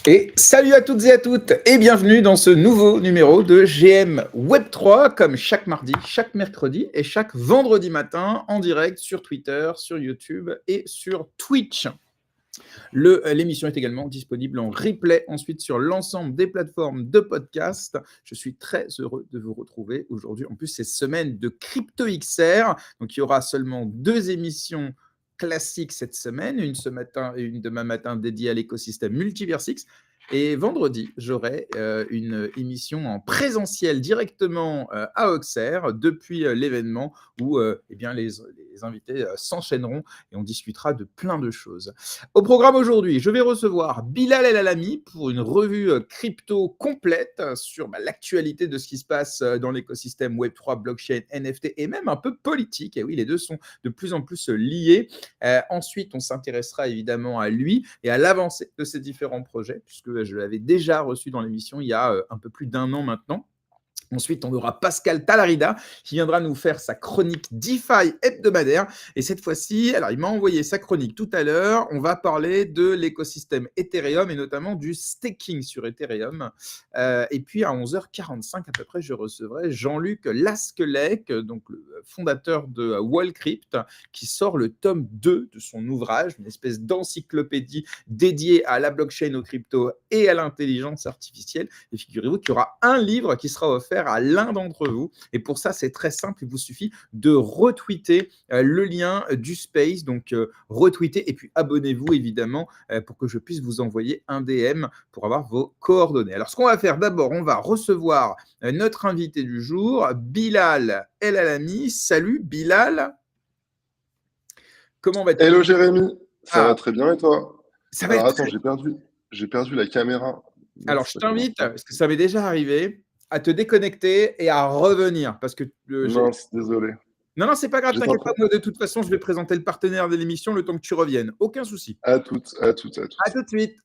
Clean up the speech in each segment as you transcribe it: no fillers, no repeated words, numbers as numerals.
Et salut à toutes et à toutes et bienvenue dans ce nouveau numéro de GM Web3 comme chaque mardi, chaque mercredi et chaque vendredi matin en direct sur Twitter, sur YouTube et sur Twitch. L'émission est également disponible en replay ensuite sur l'ensemble des plateformes de podcast. Je suis très heureux de vous retrouver aujourd'hui. En plus, c'est semaine de CryptoXR. Donc, il y aura seulement 2 émissions classiques cette semaine, une ce matin et une demain matin dédiée à l'écosystème Multiversix. Et vendredi, j'aurai une émission en présentiel directement à Auxerre depuis l'événement où eh bien, les invités s'enchaîneront et on discutera de plein de choses. Au programme aujourd'hui, je vais recevoir Bilal El Alami pour une revue crypto complète sur l'actualité de ce qui se passe dans l'écosystème Web3, blockchain, NFT et même un peu politique. Et oui, les deux sont de plus en plus liés. Ensuite, on s'intéressera évidemment à lui et à l'avancée de ses différents projets, puisque je l'avais déjà reçu dans l'émission il y a un peu plus d'1 an maintenant. Ensuite, on aura Pascal Talarida qui viendra nous faire sa chronique DeFi hebdomadaire. Et cette fois-ci, alors il m'a envoyé sa chronique tout à l'heure. On va parler de l'écosystème Ethereum et notamment du staking sur Ethereum. Et puis à 11h45 à peu près, je recevrai Jean-Luc Laskelec, donc le fondateur de Wallcrypt, qui sort le tome 2 de son ouvrage, une espèce d'encyclopédie dédiée à la blockchain, aux cryptos et à l'intelligence artificielle. Et figurez-vous qu'il y aura un livre qui sera offert à l'un d'entre vous. Et pour ça, c'est très simple. Il vous suffit de retweeter le lien du space. Donc, retweeter et puis abonnez-vous évidemment pour que je puisse vous envoyer un DM pour avoir vos coordonnées. Alors, ce qu'on va faire d'abord, on va recevoir notre invité du jour, Bilal El Alami. Salut Bilal. Comment vas-tu? Hello Jérémy, ça va très bien et toi? Ça va Alors être attends, très... j'ai perdu la caméra. Alors, Mince, je ça commence t'invite, pas. parce que ça m'est déjà arrivé, à te déconnecter et à revenir. Parce que Mince, désolé. non, c'est pas grave, J'étais en t'inquiète pas. train. Moi, de toute façon, je vais présenter le partenaire de l'émission le temps que tu reviennes. Aucun souci. À toutes, à toutes, à À toutes. tout de suite.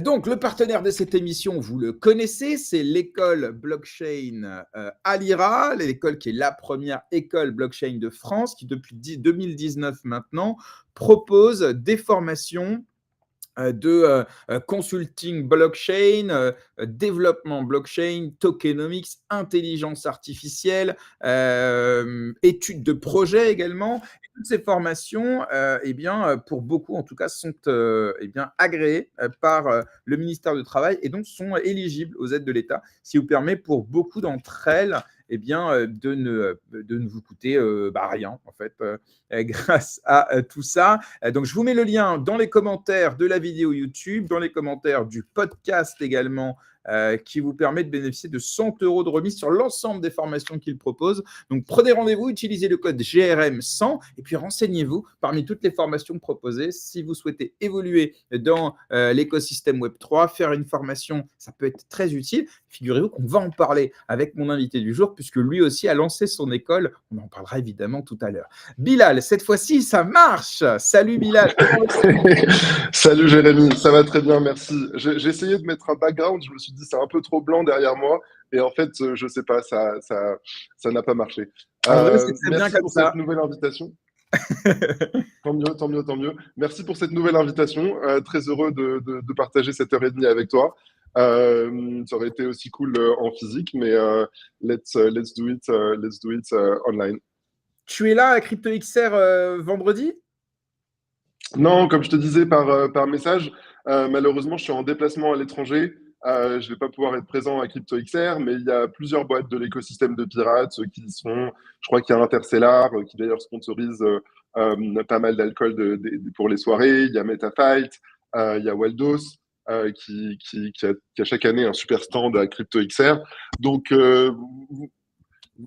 Donc, le partenaire de cette émission, vous le connaissez, c'est l'école blockchain Alira, l'école qui est la première école blockchain de France, qui depuis 2019 maintenant propose des formations de consulting blockchain, développement blockchain, tokenomics, intelligence artificielle, études de projet également. Et toutes ces formations, eh bien, pour beaucoup en tout cas, sont eh bien, agréées par le ministère du Travail et donc sont éligibles aux aides de l'État, ce qui vous permet pour beaucoup d'entre elles eh bien, de ne vous coûter rien, en fait, grâce à tout ça. Donc, je vous mets le lien dans les commentaires de la vidéo YouTube, dans les commentaires du podcast également, qui vous permet de bénéficier de 100 € de remise sur l'ensemble des formations qu'il propose. Donc, prenez rendez-vous, utilisez le code GRM100 et puis renseignez-vous parmi toutes les formations proposées. Si vous souhaitez évoluer dans l'écosystème Web3, faire une formation, ça peut être très utile. Figurez-vous qu'on va en parler avec mon invité du jour, puisque lui aussi a lancé son école. On en parlera évidemment tout à l'heure. Bilal, cette fois-ci, ça marche. Salut Bilal. Salut Jérémy, ça va très bien, merci. J'ai essayé de mettre un background, je me suis dit c'est un peu trop blanc derrière moi, et en fait, je sais pas, ça n'a pas marché. En vrai, c'est très bien Merci comme pour cette ça. nouvelle invitation. Tant mieux, tant mieux, tant mieux. Merci pour cette nouvelle invitation. Très heureux de partager cette heure et demie avec toi. Ça aurait été aussi cool en physique, mais let's do it, online. Tu es là à CryptoXR vendredi? Non, comme je te disais par message, malheureusement, je suis en déplacement à l'étranger. Je vais pas pouvoir être présent à CryptoXR, mais il y a plusieurs boîtes de l'écosystème de pirates qui y sont. Je crois qu'il y a Interstellar qui d'ailleurs sponsorise pas mal d'alcool pour les soirées. Il y a MetaFight, il y a Waldos qui a chaque année un super stand à CryptoXR. Donc,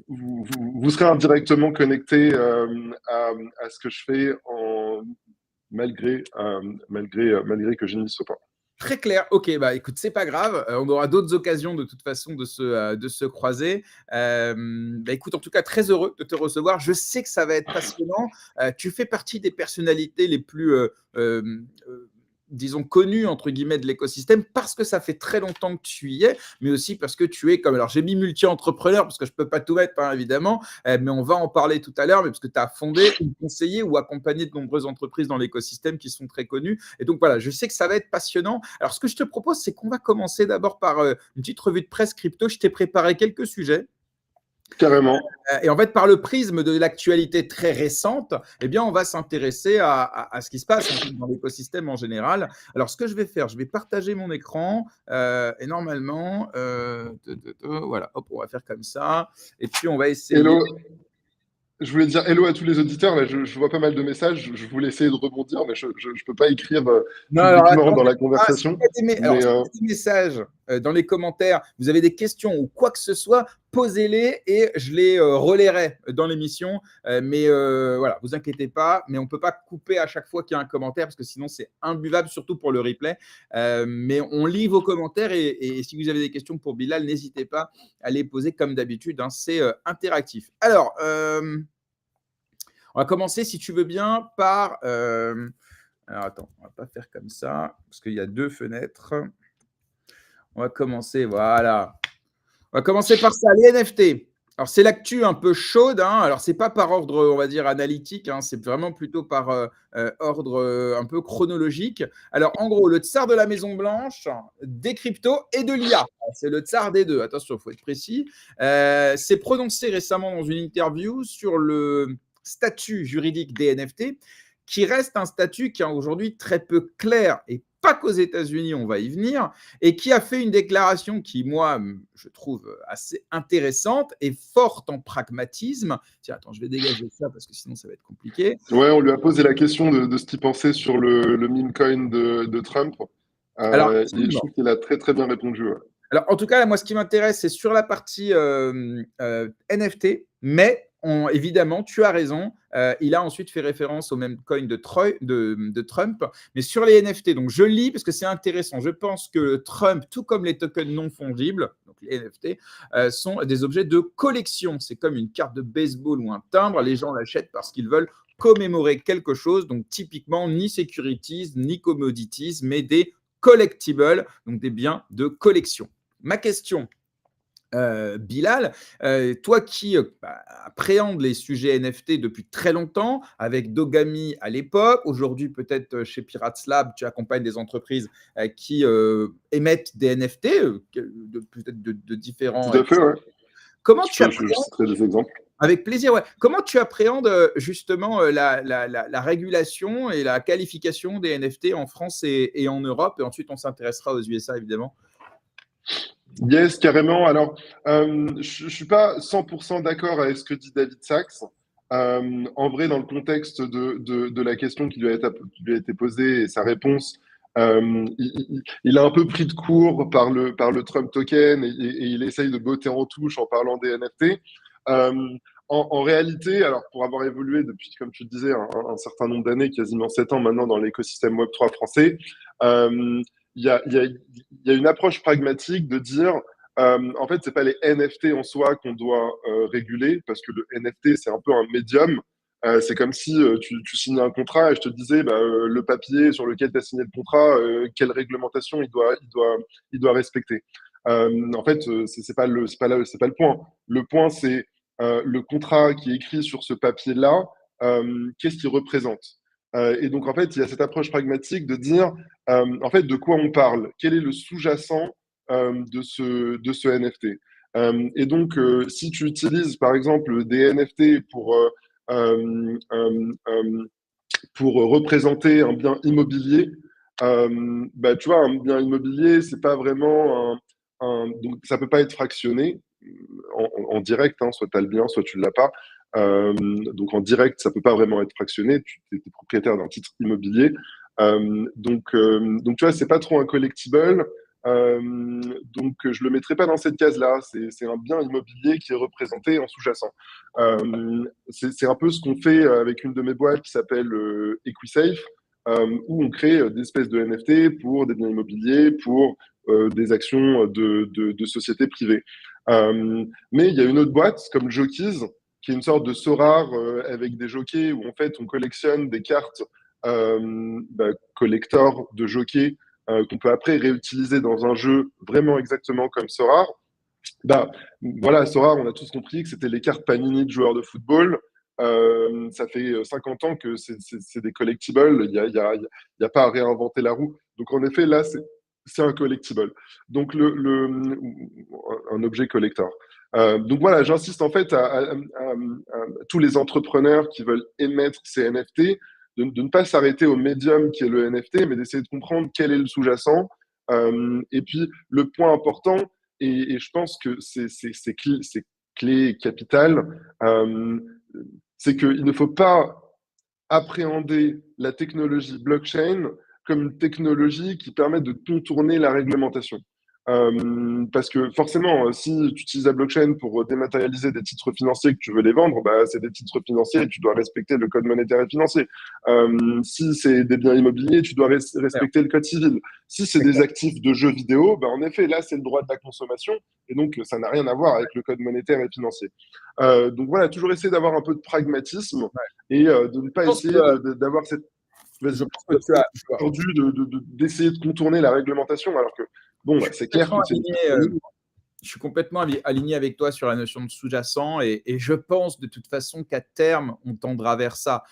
vous serez indirectement connecté à ce que je fais malgré que je n'y sois pas. Très clair. Ok, bah écoute, c'est pas grave. On aura d'autres occasions de toute façon de se croiser. Bah écoute, en tout cas, très heureux de te recevoir. Je sais que ça va être passionnant. Tu fais partie des personnalités les plus disons, connu, entre guillemets, de l'écosystème parce que ça fait très longtemps que tu y es, mais aussi parce que tu es comme, alors j'ai mis multi-entrepreneur parce que je ne peux pas tout mettre, hein, évidemment, mais on va en parler tout à l'heure, mais parce que tu as fondé ou conseillé ou accompagné de nombreuses entreprises dans l'écosystème qui sont très connues. Et donc voilà, je sais que ça va être passionnant. Alors ce que je te propose, c'est qu'on va commencer d'abord par une petite revue de presse crypto. Je t'ai préparé quelques sujets. Carrément. Et en fait, par le prisme de l'actualité très récente, eh bien, on va s'intéresser à ce qui se passe dans l'écosystème en général. Alors, ce que je vais faire, je vais partager mon écran et normalement, voilà, hop, on va faire comme ça. Et puis, on va essayer. Hello. Je voulais dire hello à tous les auditeurs. Là, je vois pas mal de messages. Je voulais essayer de rebondir, mais je peux pas écrire Non, alors publiquement attends, dans la s'il conversation. y a des, alors, Mais s'il y a des messages dans les commentaires, vous avez des questions ou quoi que ce soit, posez-les et je les relayerai dans l'émission. Mais voilà, vous inquiétez pas, mais on ne peut pas couper à chaque fois qu'il y a un commentaire parce que sinon c'est imbuvable, surtout pour le replay. Mais on lit vos commentaires et si vous avez des questions pour Bilal, n'hésitez pas à les poser comme d'habitude. Hein, c'est interactif. Alors, on va commencer, si tu veux bien, par. Alors attends, on va pas faire comme ça, parce qu'il y a 2 fenêtres. On va commencer, voilà. On va commencer par ça, les NFT. Alors, c'est l'actu un peu chaude. Hein. Alors, ce n'est pas par ordre, on va dire, analytique. Hein. C'est vraiment plutôt par ordre un peu chronologique. Alors, en gros, le tsar de la Maison-Blanche, des cryptos et de l'IA. C'est le tsar des deux. Attention, il faut être précis. S'est prononcé récemment dans une interview sur le statut juridique des NFT, qui reste un statut qui est aujourd'hui très peu clair et pas qu'aux États-Unis, on va y venir, et qui a fait une déclaration qui, moi, je trouve assez intéressante et forte en pragmatisme. Tiens, attends, je vais dégager ça parce que sinon ça va être compliqué. ouais, on lui a posé la question de ce qu'il pensait sur le meme coin de Trump. Alors, Et je trouve qu'il a très très bien répondu. Ouais. Alors, en tout cas, moi, ce qui m'intéresse, c'est sur la partie NFT, mais évidemment, tu as raison, il a ensuite fait référence au même coin de Trump, mais sur les NFT. Donc, je lis parce que c'est intéressant. Je pense que Trump, tout comme les tokens non fongibles, donc les NFT, sont des objets de collection. C'est comme une carte de baseball ou un timbre. Les gens l'achètent parce qu'ils veulent commémorer quelque chose. Donc, typiquement, ni securities, ni commodities, mais des collectibles, donc des biens de collection. Ma question, Bilal, toi qui appréhendes les sujets NFT depuis très longtemps, avec Dogami à l'époque, aujourd'hui peut-être chez Pirates Lab, tu accompagnes des entreprises qui émettent des NFT, peut-être de différents. Tout à fait, ouais. Comment tu appréhendes, je citerai des exemples. avec plaisir, ouais. Comment tu appréhendes justement la régulation et la qualification des NFT en France et en Europe? Et ensuite, on s'intéressera aux USA, évidemment. Yes, carrément. Alors, je ne suis pas 100% d'accord avec ce que dit David Sachs. En vrai, dans le contexte de la question qui lui a été posée et sa réponse, il a un peu pris de court par le Trump token et il essaye de botter en touche en parlant des NFT. En réalité, alors pour avoir évolué depuis, comme tu le disais, un certain nombre d'années, quasiment 7 ans maintenant dans l'écosystème Web3 français, il y a une approche pragmatique de dire, en fait, c'est pas les NFT en soi qu'on doit réguler, parce que le NFT, c'est un peu un médium. C'est comme si tu signais un contrat et je te disais, le papier sur lequel tu as signé le contrat, quelle réglementation il doit respecter. En fait, c'est pas le point. Le point, c'est le contrat qui est écrit sur ce papier-là, qu'est-ce qu'il représente? Et donc, en fait, il y a cette approche pragmatique de dire, en fait, de quoi on parle? Quel est le sous-jacent de ce NFT? Et donc, si tu utilises, par exemple, des NFT euh, pour représenter un bien immobilier, tu vois, un bien immobilier, c'est pas vraiment donc ça peut pas être fractionné en direct, hein, soit tu as le bien, soit tu l'as pas. Donc en direct, ça peut pas vraiment être fractionné. Tu es propriétaire d'un titre immobilier. Donc tu vois, c'est pas trop un collectible. Donc je le mettrai pas dans cette case-là. C'est un bien immobilier qui est représenté en sous-jacent. C'est un peu ce qu'on fait avec une de mes boîtes qui s'appelle EquiSafe, où on crée des espèces de NFT pour des biens immobiliers, pour des actions de sociétés privées. Mais il y a une autre boîte comme Jokies, qui est une sorte de Sorare avec des jockeys où en fait on collectionne des cartes collector de jockeys qu'on peut après réutiliser dans un jeu vraiment exactement comme Sora. Bah, voilà, Sora, on a tous compris que c'était les cartes Panini de joueurs de football. Ça fait 50 ans que c'est des collectibles. Il y a pas à réinventer la roue. Donc, en effet, là, c'est un collectible. Donc, un objet collector. Donc, voilà, j'insiste en fait à tous les entrepreneurs qui veulent émettre ces NFT de ne pas s'arrêter au médium qui est le NFT, mais d'essayer de comprendre quel est le sous-jacent. Et puis, le point important, et je pense que c'est clé capitale, c'est qu'il ne faut pas appréhender la technologie blockchain comme une technologie qui permet de contourner la réglementation. Parce que forcément, si tu utilises la blockchain pour dématérialiser des titres financiers que tu veux les vendre, bah, c'est des titres financiers et tu dois respecter le code monétaire et financier. Si c'est des biens immobiliers, tu dois respecter le code civil. Si c'est des actifs de jeux vidéo, bah, en effet, là, c'est le droit de la consommation et donc ça n'a rien à voir avec le code monétaire et financier. Donc voilà, toujours essayer d'avoir un peu de pragmatisme et de ne pas essayer d'avoir cette je pense que tu as d'essayer de contourner la réglementation, alors que bon, c'est clair que c'est je suis complètement aligné avec toi sur la notion de sous-jacent et je pense de toute façon qu'à terme, on tendra vers ça.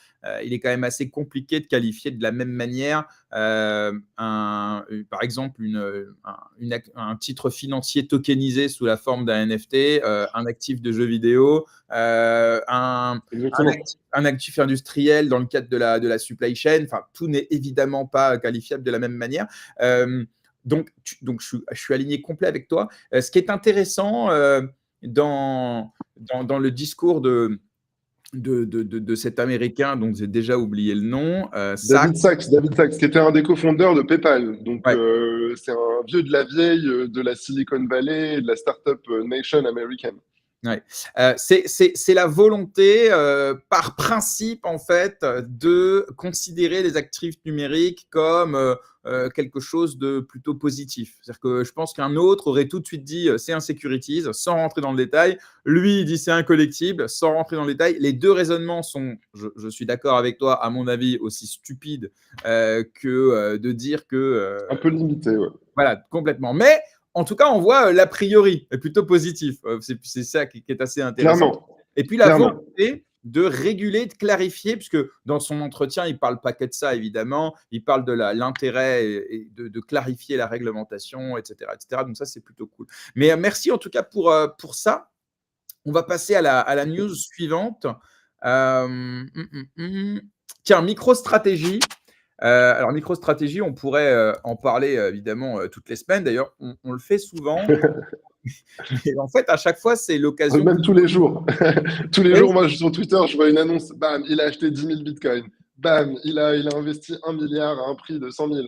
Il est quand même assez compliqué de qualifier de la même manière par exemple un titre financier tokenisé sous la forme d'un NFT, un actif de jeu vidéo, un actif industriel dans le cadre de la supply chain. Enfin, tout n'est évidemment pas qualifiable de la même manière. Donc, je suis aligné complet avec toi. Ce qui est intéressant dans le discours de cet Américain dont j'ai déjà oublié le nom, David Sachs, qui était un des cofondeurs de PayPal. Donc, ouais. C'est un vieux de la vieille de la Silicon Valley et de la startup nation américaine. Ouais. C'est la volonté, par principe, en fait, de considérer les actifs numériques comme quelque chose de plutôt positif. C'est-à-dire que je pense qu'un autre aurait tout de suite dit c'est un securities, sans rentrer dans le détail. Lui, il dit c'est un collectible, sans rentrer dans le détail. Les deux raisonnements sont, je suis d'accord avec toi, à mon avis, aussi stupides que de dire que… un peu limité, ouais. Voilà, complètement. Mais… en tout cas, on voit l'a priori est plutôt positif. C'est ça qui est assez intéressant. Clairement. Et puis la volonté de réguler, de clarifier, puisque dans son entretien, il ne parle pas que de ça, évidemment. Il parle de l'intérêt et de clarifier la réglementation, etc., etc. Donc ça, c'est plutôt cool. Mais merci en tout cas pour ça. On va passer à la news suivante. Tiens, MicroStrategy. Alors, MicroStrategy, on pourrait en parler évidemment toutes les semaines. D'ailleurs, on le fait souvent. Mais en fait, à chaque fois, c'est l'occasion. Même tous les jours. Tous les jours, moi, je suis sur Twitter, je vois une annonce. Bam, il a acheté 10 000 bitcoins. Bam, il a investi 1 milliard à un prix de 100 000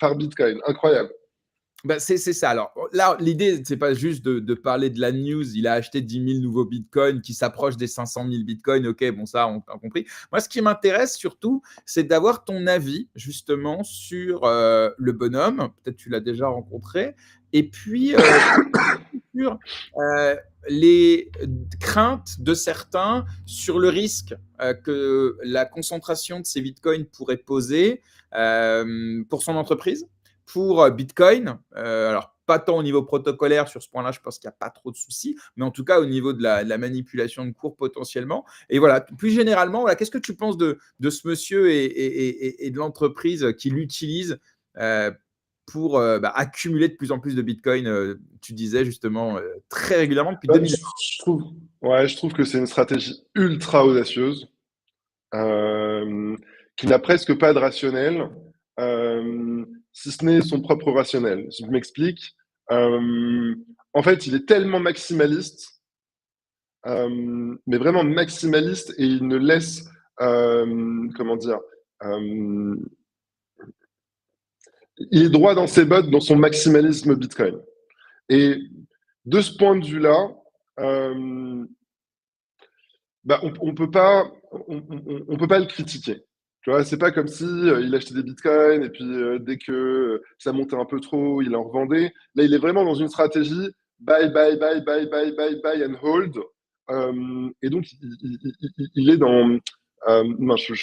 par bitcoin. Incroyable. Ben, c'est ça. Alors là, l'idée, c'est pas juste de parler de la news. Il a acheté 10 000 nouveaux bitcoins qui s'approchent des 500 000 bitcoins. OK, bon, ça, on a compris. Moi, ce qui m'intéresse surtout, c'est d'avoir ton avis justement sur le bonhomme. Peut-être tu l'as déjà rencontré. Et puis, sur les craintes de certains sur le risque que la concentration de ces bitcoins pourrait poser pour son entreprise, pour Bitcoin. Alors, pas tant au niveau protocolaire sur ce point-là, je pense qu'il n'y a pas trop de soucis, mais en tout cas au niveau de la manipulation de cours potentiellement. Et voilà, plus généralement, voilà, qu'est-ce que tu penses de ce monsieur et de l'entreprise qui l'utilise pour accumuler de plus en plus de Bitcoin, tu disais justement très régulièrement depuis 2000 ans. Je trouve que c'est une stratégie ultra audacieuse qui n'a presque pas de rationnel, si ce n'est son propre rationnel. Je m'explique. En fait, il est tellement maximaliste, mais vraiment maximaliste, et il ne laisse, comment dire, il est droit dans ses bottes dans son maximalisme Bitcoin. Et de ce point de vue-là, on peut pas le critiquer. Tu vois, c'est pas comme si il achetait des bitcoins et puis dès que ça montait un peu trop, il en revendait. Là, il est vraiment dans une stratégie buy, buy, buy, buy, buy, buy, buy and hold. Et donc, il est dans,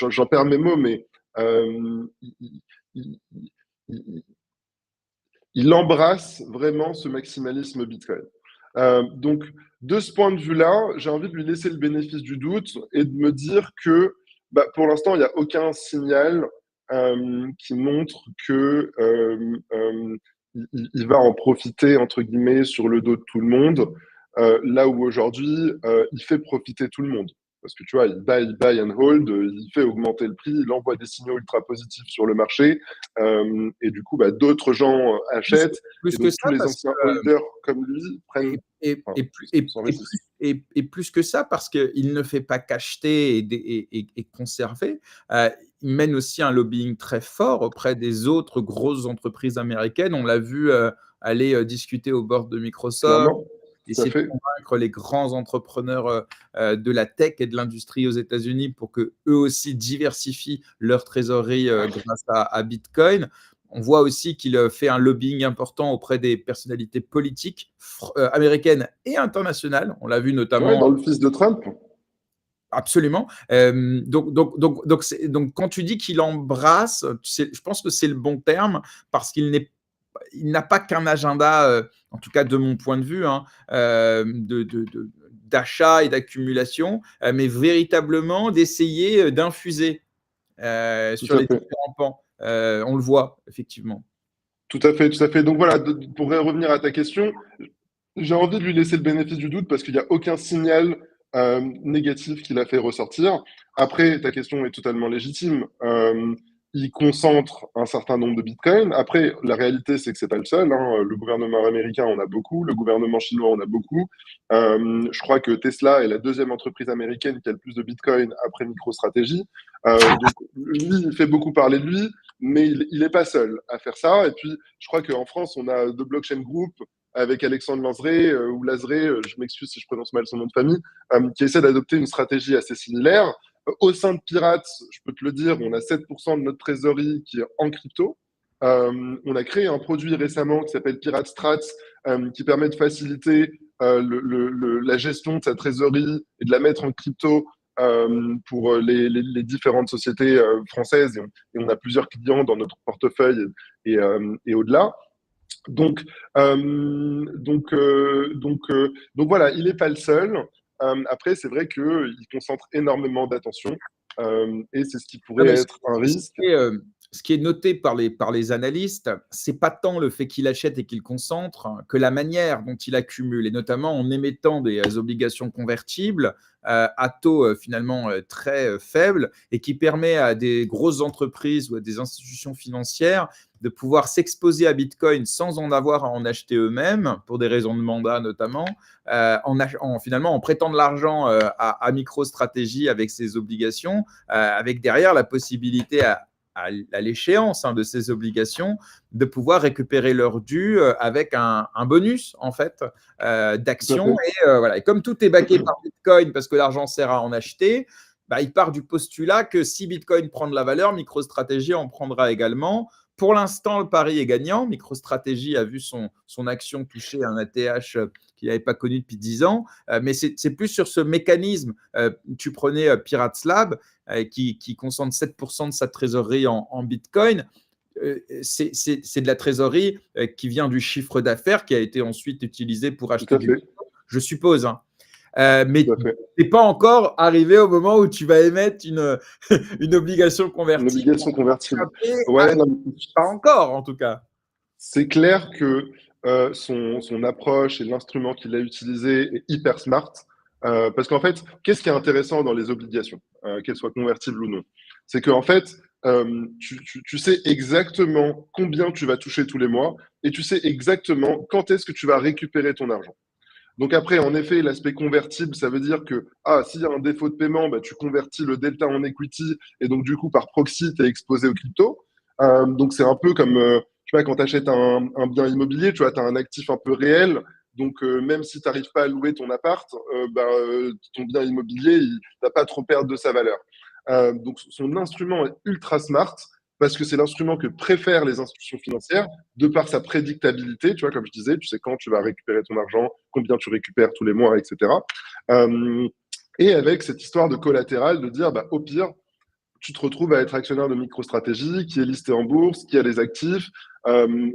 j'en perds mes mots, mais il, il- il- il embrasse vraiment ce maximalisme Bitcoin. Donc, de ce point de vue-là, j'ai envie de lui laisser le bénéfice du doute et de me dire que bah, pour l'instant, il n'y a aucun signal qui montre que il va en profiter, entre guillemets, sur le dos de tout le monde, là où aujourd'hui, il fait profiter tout le monde. Parce que tu vois, il buy and hold, il fait augmenter le prix, il envoie des signaux ultra positifs sur le marché, et du coup, bah, d'autres gens Plus, achètent, plus et que donc ça, tous les parce anciens holders comme lui prennent, enfin, s'enrichissent. et plus que ça, parce qu'il ne fait pas qu'acheter et conserver. Il mène aussi un lobbying très fort auprès des autres grosses entreprises américaines. On l'a vu aller discuter au bord de Microsoft, Clairement, tout à essayer de fait. convaincre les grands entrepreneurs de la tech et de l'industrie aux États-Unis pour que eux aussi diversifient leur trésorerie grâce à Bitcoin. On voit aussi qu'il fait un lobbying important auprès des personnalités politiques américaines et internationales. On l'a vu Ouais, notamment. dans le fils de Trump. Absolument. Donc, quand tu dis qu'il embrasse, je pense que c'est le bon terme parce il n'a pas qu'un agenda, en tout cas de mon point de vue, hein, d'achat et d'accumulation, mais véritablement d'essayer d'infuser Tout sur à les fait. différents pans. On le voit, effectivement. Tout à fait, tout à fait. Donc voilà, pour revenir à ta question, j'ai envie de lui laisser le bénéfice du doute parce qu'il n'y a aucun signal négatif qu'il a fait ressortir. Après, ta question est totalement légitime. Il concentre un certain nombre de bitcoins. Après, la réalité, c'est que c'est pas le seul, hein. Le gouvernement américain en a beaucoup, le gouvernement chinois en a beaucoup. Je crois que Tesla est la deuxième entreprise américaine qui a le plus de bitcoins après MicroStrategy. Donc, lui, il fait beaucoup parler de lui, mais il n'est pas seul à faire ça. Et puis, je crois qu'en France, on a The Blockchain Group avec Alexandre Lanzré ou Lazré, je m'excuse si je prononce mal son nom de famille, qui essaie d'adopter une stratégie assez similaire. Au sein de Pirates, je peux te le dire, on a 7% de notre trésorerie qui est en crypto. On a créé un produit récemment qui s'appelle Pirate Strats, qui permet de faciliter la gestion de sa trésorerie et de la mettre en crypto pour les différentes sociétés françaises. Et on a plusieurs clients dans notre portefeuille et au-delà. Donc, donc voilà, il n'est pas le seul. Après, c'est vrai qu'il concentre énormément d'attention et c'est ce qui Non, pourrait mais être un risque. ce qui est noté par les analystes, c'est pas tant le fait qu'il achète et qu'il concentre que la manière dont il accumule, et notamment en émettant des obligations convertibles à taux finalement très faibles et qui permet à des grosses entreprises ou à des institutions financières de pouvoir s'exposer à Bitcoin sans en avoir à en acheter eux-mêmes, pour des raisons de mandat notamment, finalement en prêtant de l'argent à MicroStrategy avec ses obligations, avec derrière la possibilité à l'échéance de ces obligations de pouvoir récupérer leur dû avec un bonus en fait Tout à d'actions. fait. Voilà. Et comme tout est backé par Bitcoin parce que l'argent sert à en acheter, bah, il part du postulat que si Bitcoin prend de la valeur, MicroStrategy en prendra également. Pour l'instant, le pari est gagnant. MicroStrategy a vu son action toucher un ATH qu'il n'avait pas connu depuis 10 ans. Mais c'est plus sur ce mécanisme. Tu prenais Pirates Lab, qui concentre 7% de sa trésorerie en Bitcoin. C'est de la trésorerie qui vient du chiffre d'affaires qui a été ensuite utilisé pour Tout acheter à du fait. Bitcoin, je suppose. Hein. Mais Tout à tu fait. n'es pas encore arrivé au moment où tu vas émettre une obligation Une convertible. obligation convertible. À, Ouais, non, pas encore, en tout cas. c'est clair que son approche et l'instrument qu'il a utilisé est hyper smart. Parce qu'en fait, qu'est-ce qui est intéressant dans les obligations, qu'elles soient convertibles ou non? C'est qu'en fait, tu sais exactement combien tu vas toucher tous les mois et tu sais exactement quand est-ce que tu vas récupérer ton argent. Donc après, en effet, l'aspect convertible, ça veut dire que s'il y a un défaut de paiement, bah, tu convertis le delta en equity et donc du coup, par proxy, tu es exposé aux crypto. Donc c'est un peu comme, tu vois, quand tu achètes un bien immobilier, tu vois, tu as un actif un peu réel. Donc même si tu n'arrives pas à louer ton appart, ton bien immobilier, il ne va pas trop perdre de sa valeur. Donc son instrument est ultra smart parce que c'est l'instrument que préfèrent les institutions financières de par sa prédictabilité, tu vois, comme je disais, tu sais quand tu vas récupérer ton argent, combien tu récupères tous les mois, etc. Et avec cette histoire de collatéral, de dire, bah, au pire, tu te retrouves à être actionnaire de MicroStrategy, qui est listé en bourse, qui a des actifs.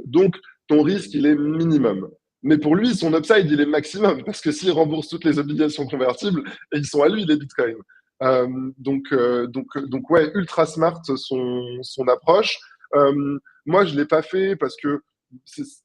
Donc, ton risque, il est minimum. Mais pour lui, son upside, il est maximum, parce que s'il rembourse toutes les obligations convertibles, et ils sont à lui, les bitcoins. Donc ouais, ultra smart son approche. Moi, je l'ai pas fait parce que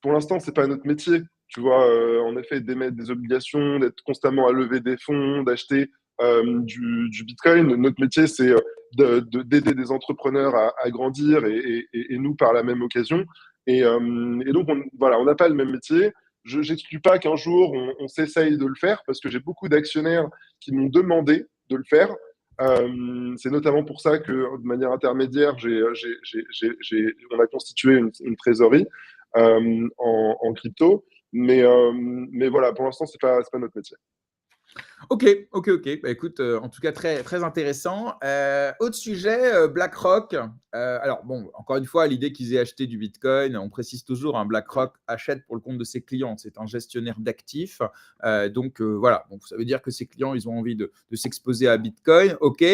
pour l'instant, c'est pas notre métier. Tu vois, en effet, d'émettre des obligations, d'être constamment à lever des fonds, d'acheter du Bitcoin. Notre métier, c'est d'aider des entrepreneurs à grandir et nous par la même occasion. Et donc, voilà, on n'a pas le même métier. Je n'exclus pas qu'un jour, on s'essaye de le faire parce que j'ai beaucoup d'actionnaires qui m'ont demandé de le faire. C'est notamment pour ça que, de manière intermédiaire, on a constitué une trésorerie en crypto. Mais voilà, pour l'instant, c'est pas notre métier. Ok. Bah, écoute, en tout cas, très, très intéressant. Autre sujet, BlackRock. Alors, bon, encore une fois, l'idée qu'ils aient acheté du Bitcoin, on précise toujours, hein, BlackRock achète pour le compte de ses clients. C'est un gestionnaire d'actifs. Donc, voilà. Donc, ça veut dire que ses clients, ils ont envie de s'exposer à Bitcoin. Ok.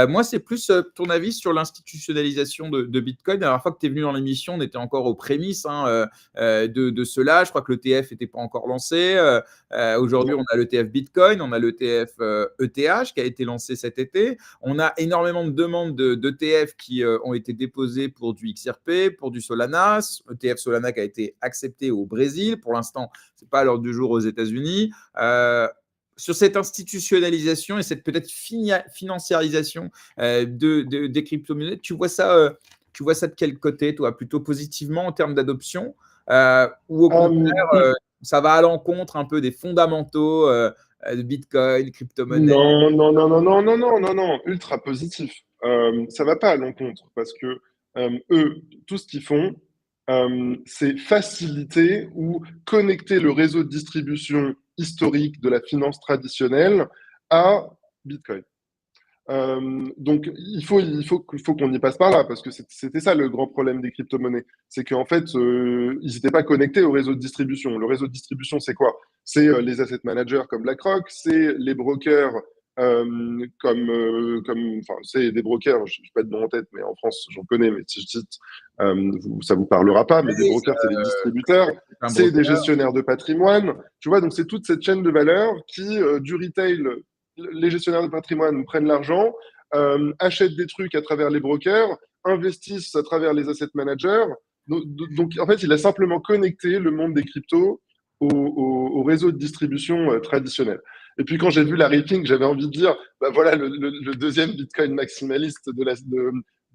Moi, c'est plus ton avis sur l'institutionnalisation de Bitcoin. La dernière fois que tu es venu dans l'émission, on était encore aux prémices de cela. Je crois que l'ETF n'était pas encore lancé. Aujourd'hui, on a l'ETF Bitcoin, on a l'ETF ETH qui a été lancé cet été. On a énormément de demandes d'ETF qui ont été déposées pour du XRP, pour du Solana. ETF Solana qui a été accepté au Brésil. Pour l'instant, ce n'est pas à l'ordre du jour aux États-Unis. Sur cette institutionnalisation et cette peut-être financiarisation des crypto-monnaies, tu vois ça de quel côté, toi? Plutôt positivement en termes d'adoption ou au contraire, ça va à l'encontre un peu des fondamentaux de Bitcoin, crypto-monnaie? Non, ultra positif. Ça va pas à l'encontre parce que eux, tout ce qu'ils font, c'est faciliter ou connecter le réseau de distribution historique de la finance traditionnelle à Bitcoin. Donc, il faut qu'on y passe par là, parce que c'était ça le grand problème des crypto-monnaies. C'est qu'en fait, ils n'étaient pas connectés au réseau de distribution. Le réseau de distribution, c'est quoi? C'est les asset managers comme BlackRock, c'est les brokers enfin, c'est des brokers, je n'ai pas de nom en tête, mais en France, j'en connais, mais si je cite, ça vous parlera pas, mais des brokers, c'est des distributeurs, c'est des gestionnaires de patrimoine. Tu vois, donc c'est toute cette chaîne de valeur qui, du retail, les gestionnaires de patrimoine prennent l'argent, achètent des trucs à travers les brokers, investissent à travers les asset managers. Donc en fait, il a simplement connecté le monde des cryptos au réseau de distribution traditionnel. Et puis quand j'ai vu la ripping, j'avais envie de dire, bah voilà le deuxième Bitcoin maximaliste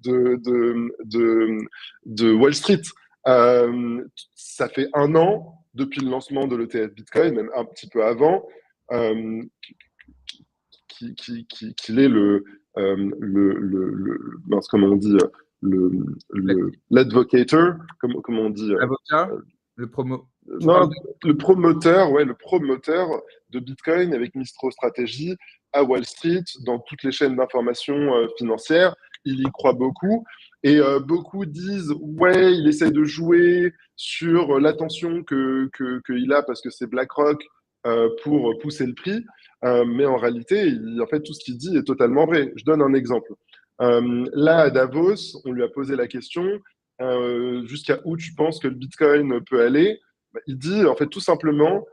de Wall Street. Ça fait 1 an depuis le lancement de l'ETF Bitcoin, même un petit peu avant, qu'il est comment on dit, l'advocator, comment on dit, L'avocat, le promo. non, le promoteur de Bitcoin avec MicroStrategy à Wall Street, dans toutes les chaînes d'information financière. Il y croit beaucoup. Et beaucoup disent, ouais, il essaie de jouer sur l'attention qu'il a parce que c'est BlackRock pour pousser le prix. Mais en réalité, en fait, tout ce qu'il dit est totalement vrai. Je donne un exemple. Là, à Davos, on lui a posé la question, jusqu'à où tu penses que le Bitcoin peut aller? Il dit, en fait, tout simplement,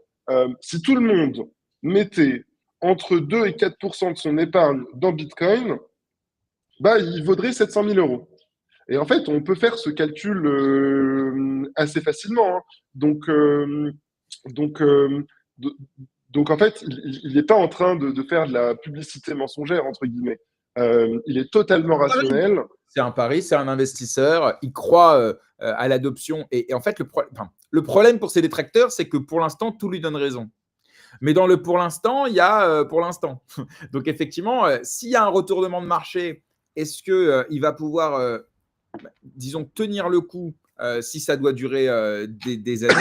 si tout le monde mettait entre 2 et 4% de son épargne dans Bitcoin, bah, il vaudrait 700 000 euros. Et en fait, on peut faire ce calcul assez facilement. Hein. Donc, en fait, il n'est pas en train de faire de la publicité mensongère, entre guillemets. Il est totalement rationnel. C'est un pari, c'est un investisseur. Il croit à l'adoption. Et en fait, le problème pour ses détracteurs, c'est que pour l'instant, tout lui donne raison. Mais dans le pour l'instant, il y a pour l'instant. Donc, effectivement, s'il y a un retournement de marché, est-ce qu'il va pouvoir, disons, tenir le coup si ça doit durer des années?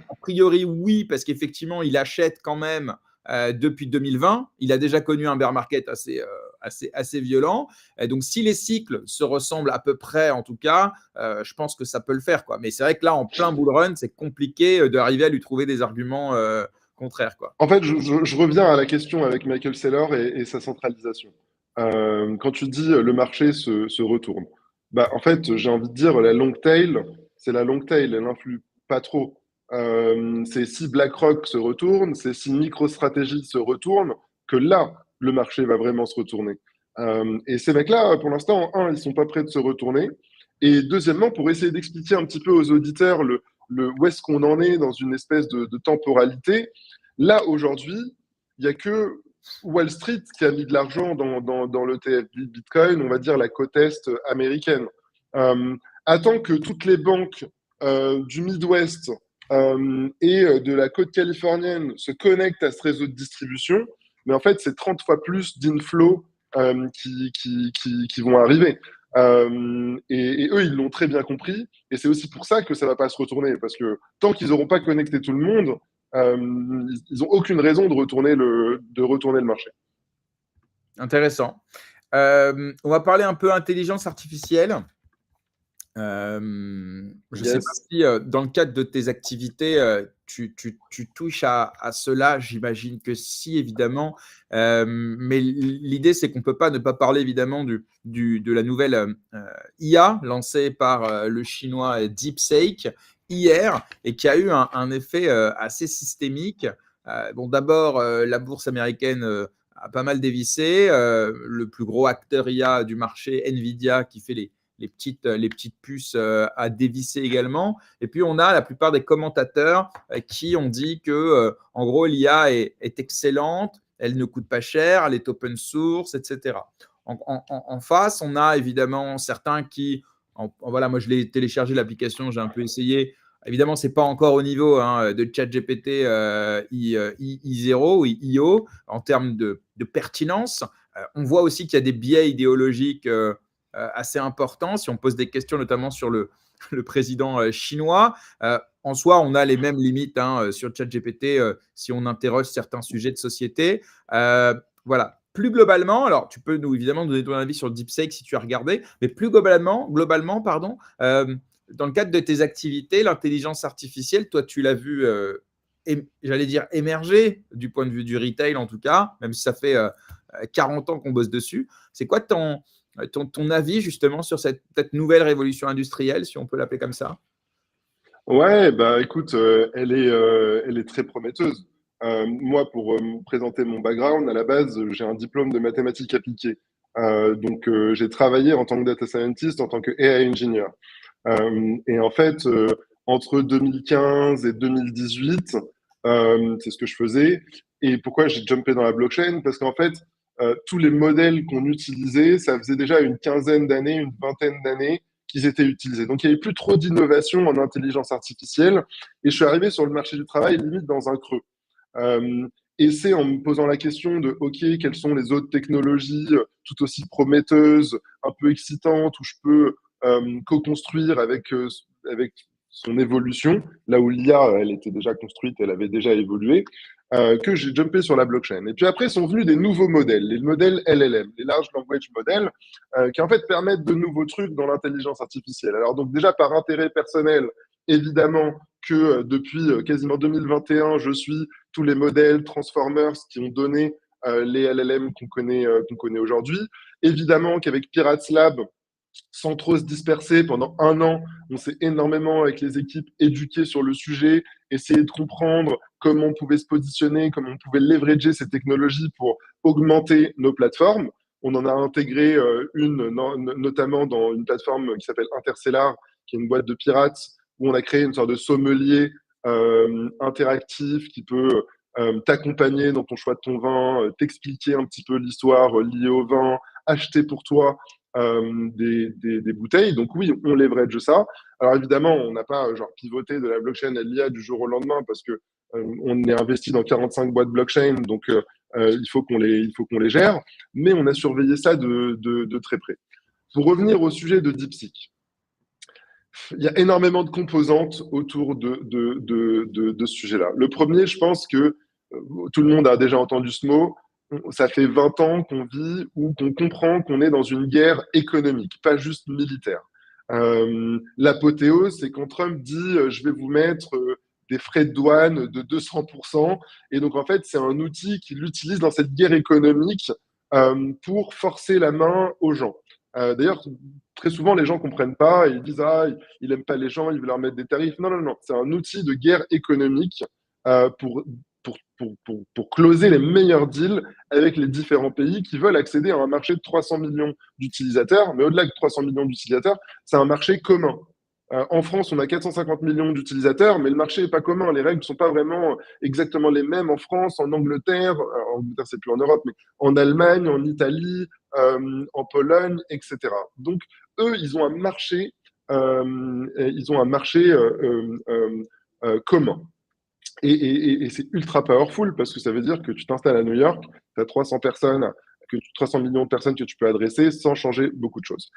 A priori, oui, parce qu'effectivement, il achète quand même depuis 2020. Il a déjà connu un bear market assez violent. Et donc, si les cycles se ressemblent à peu près, en tout cas, je pense que ça peut le faire, quoi. Mais c'est vrai que là, en plein bull run, c'est compliqué d'arriver à lui trouver des arguments contraires, quoi. En fait, je reviens à la question avec Michael Saylor et sa centralisation. Quand tu dis le marché se retourne, bah, en fait, j'ai envie de dire la long tail, c'est la long tail, elle n'influe pas trop. C'est si BlackRock se retourne, c'est si MicroStrategy se retourne, que là, le marché va vraiment se retourner. Et ces mecs-là, pour l'instant, un, ils sont pas prêts de se retourner. Et deuxièmement, pour essayer d'expliquer un petit peu aux auditeurs où est-ce qu'on en est dans une espèce de temporalité, là, aujourd'hui, il n'y a que Wall Street qui a mis de l'argent dans l'ETF Bitcoin, on va dire la côte Est américaine. Attend que toutes les banques du Midwest et de la côte californienne se connectent à ce réseau de distribution, mais en fait, c'est 30 fois plus d'inflow qui vont arriver. Et eux, ils l'ont très bien compris, et c'est aussi pour ça que ça ne va pas se retourner, parce que tant qu'ils n'auront pas connecté tout le monde, ils n'ont aucune raison de retourner le marché. Intéressant. On va parler un peu intelligence artificielle. Je ne sais pas Yes. si dans le cadre de tes activités, tu touches à cela. J'imagine que si, évidemment. Mais l'idée, c'est qu'on ne peut pas ne pas parler, évidemment, de la nouvelle IA lancée par le chinois DeepSeek hier et qui a eu un effet assez systémique. Bon, d'abord, la bourse américaine a pas mal dévissé. Le plus gros acteur IA du marché, Nvidia, qui fait les petites puces à dévisser également. Et puis, on a la plupart des commentateurs qui ont dit que, en gros, l'IA est excellente, elle ne coûte pas cher, elle est open source, etc. En face, on a évidemment certains qui, voilà, moi je l'ai téléchargé l'application, j'ai un peu essayé. Évidemment, ce n'est pas encore au niveau de ChatGPT I0 ou IO en termes de pertinence. On voit aussi qu'il y a des biais idéologiques assez important. Si on pose des questions, notamment sur le président chinois, en soi, on a les mêmes limites sur ChatGPT si on interroge certains sujets de société. Voilà. Plus globalement, alors tu peux évidemment donner ton avis sur DeepSeek si tu as regardé, mais plus globalement pardon, dans le cadre de tes activités, l'intelligence artificielle, toi, tu l'as vu, j'allais dire, émerger du point de vue du retail en tout cas, même si ça fait 40 ans qu'on bosse dessus. C'est quoi ton avis justement sur cette peut-être nouvelle révolution industrielle, si on peut l'appeler comme ça? Ouais, bah écoute, elle est très prometteuse. Moi, pour me présenter mon background, à la base, j'ai un diplôme de mathématiques appliquées. Donc, j'ai travaillé en tant que data scientist, en tant que AI engineer. Et en fait, entre 2015 et 2018, c'est ce que je faisais. Et pourquoi j'ai jumpé dans la blockchain? Parce qu'en fait, tous les modèles qu'on utilisait, ça faisait déjà une quinzaine d'années, une vingtaine d'années qu'ils étaient utilisés. Donc, il n'y avait plus trop d'innovation en intelligence artificielle. Et je suis arrivé sur le marché du travail limite dans un creux. Euh, et c'est en me posant la question de, OK, quelles sont les autres technologies tout aussi prometteuses, un peu excitantes, où je peux co-construire avec son évolution, là où l'IA, elle était déjà construite, elle avait déjà évolué, que j'ai jumpé sur la blockchain. Et puis après sont venus des nouveaux modèles, les modèles LLM, les Large Language Models, qui en fait permettent de nouveaux trucs dans l'intelligence artificielle. Alors donc déjà par intérêt personnel, évidemment que depuis quasiment 2021, je suis tous les modèles Transformers qui ont donné les LLM qu'on connaît aujourd'hui. Évidemment qu'avec Pirates Lab, sans trop se disperser. Pendant un an, on s'est énormément, avec les équipes, éduqué sur le sujet, essayer de comprendre comment on pouvait se positionner, comment on pouvait leverager ces technologies pour augmenter nos plateformes. On en a intégré notamment dans une plateforme qui s'appelle Interstellar, qui est une boîte de pirates, où on a créé une sorte de sommelier interactif qui peut t'accompagner dans ton choix de ton vin, t'expliquer un petit peu l'histoire liée au vin, acheter pour toi des bouteilles. Donc oui, on leverage ça. Alors évidemment, on n'a pas genre pivoté de la blockchain à l'IA du jour au lendemain parce que on est investi dans 45 boîtes blockchain, donc il faut qu'on les gère. Mais on a surveillé ça de très près. Pour revenir au sujet de DeepSeek, il y a énormément de composantes autour de ce sujet-là. Le premier, je pense que tout le monde a déjà entendu ce mot. Ça fait 20 ans qu'on vit ou qu'on comprend qu'on est dans une guerre économique, pas juste militaire. L'apothéose, c'est quand Trump dit je vais vous mettre des frais de douane de 200%. Et donc, en fait, c'est un outil qu'il utilise dans cette guerre économique pour forcer la main aux gens. D'ailleurs, très souvent, les gens ne comprennent pas et ils disent ah, il n'aime pas les gens, il veut leur mettre des tarifs. Non, non, non, c'est un outil de guerre économique pour closer les meilleurs deals avec les différents pays qui veulent accéder à un marché de 300 millions d'utilisateurs. Mais au-delà de 300 millions d'utilisateurs, c'est un marché commun. En France, on a 450 millions d'utilisateurs, mais le marché n'est pas commun. Les règles ne sont pas vraiment exactement les mêmes en France, en Angleterre, c'est plus en Europe, mais en Allemagne, en Italie, en Pologne, etc. Donc, eux, ils ont un marché, commun. Et c'est ultra powerful parce que ça veut dire que tu t'installes à New York, tu as 300 millions de personnes que tu peux adresser sans changer beaucoup de choses.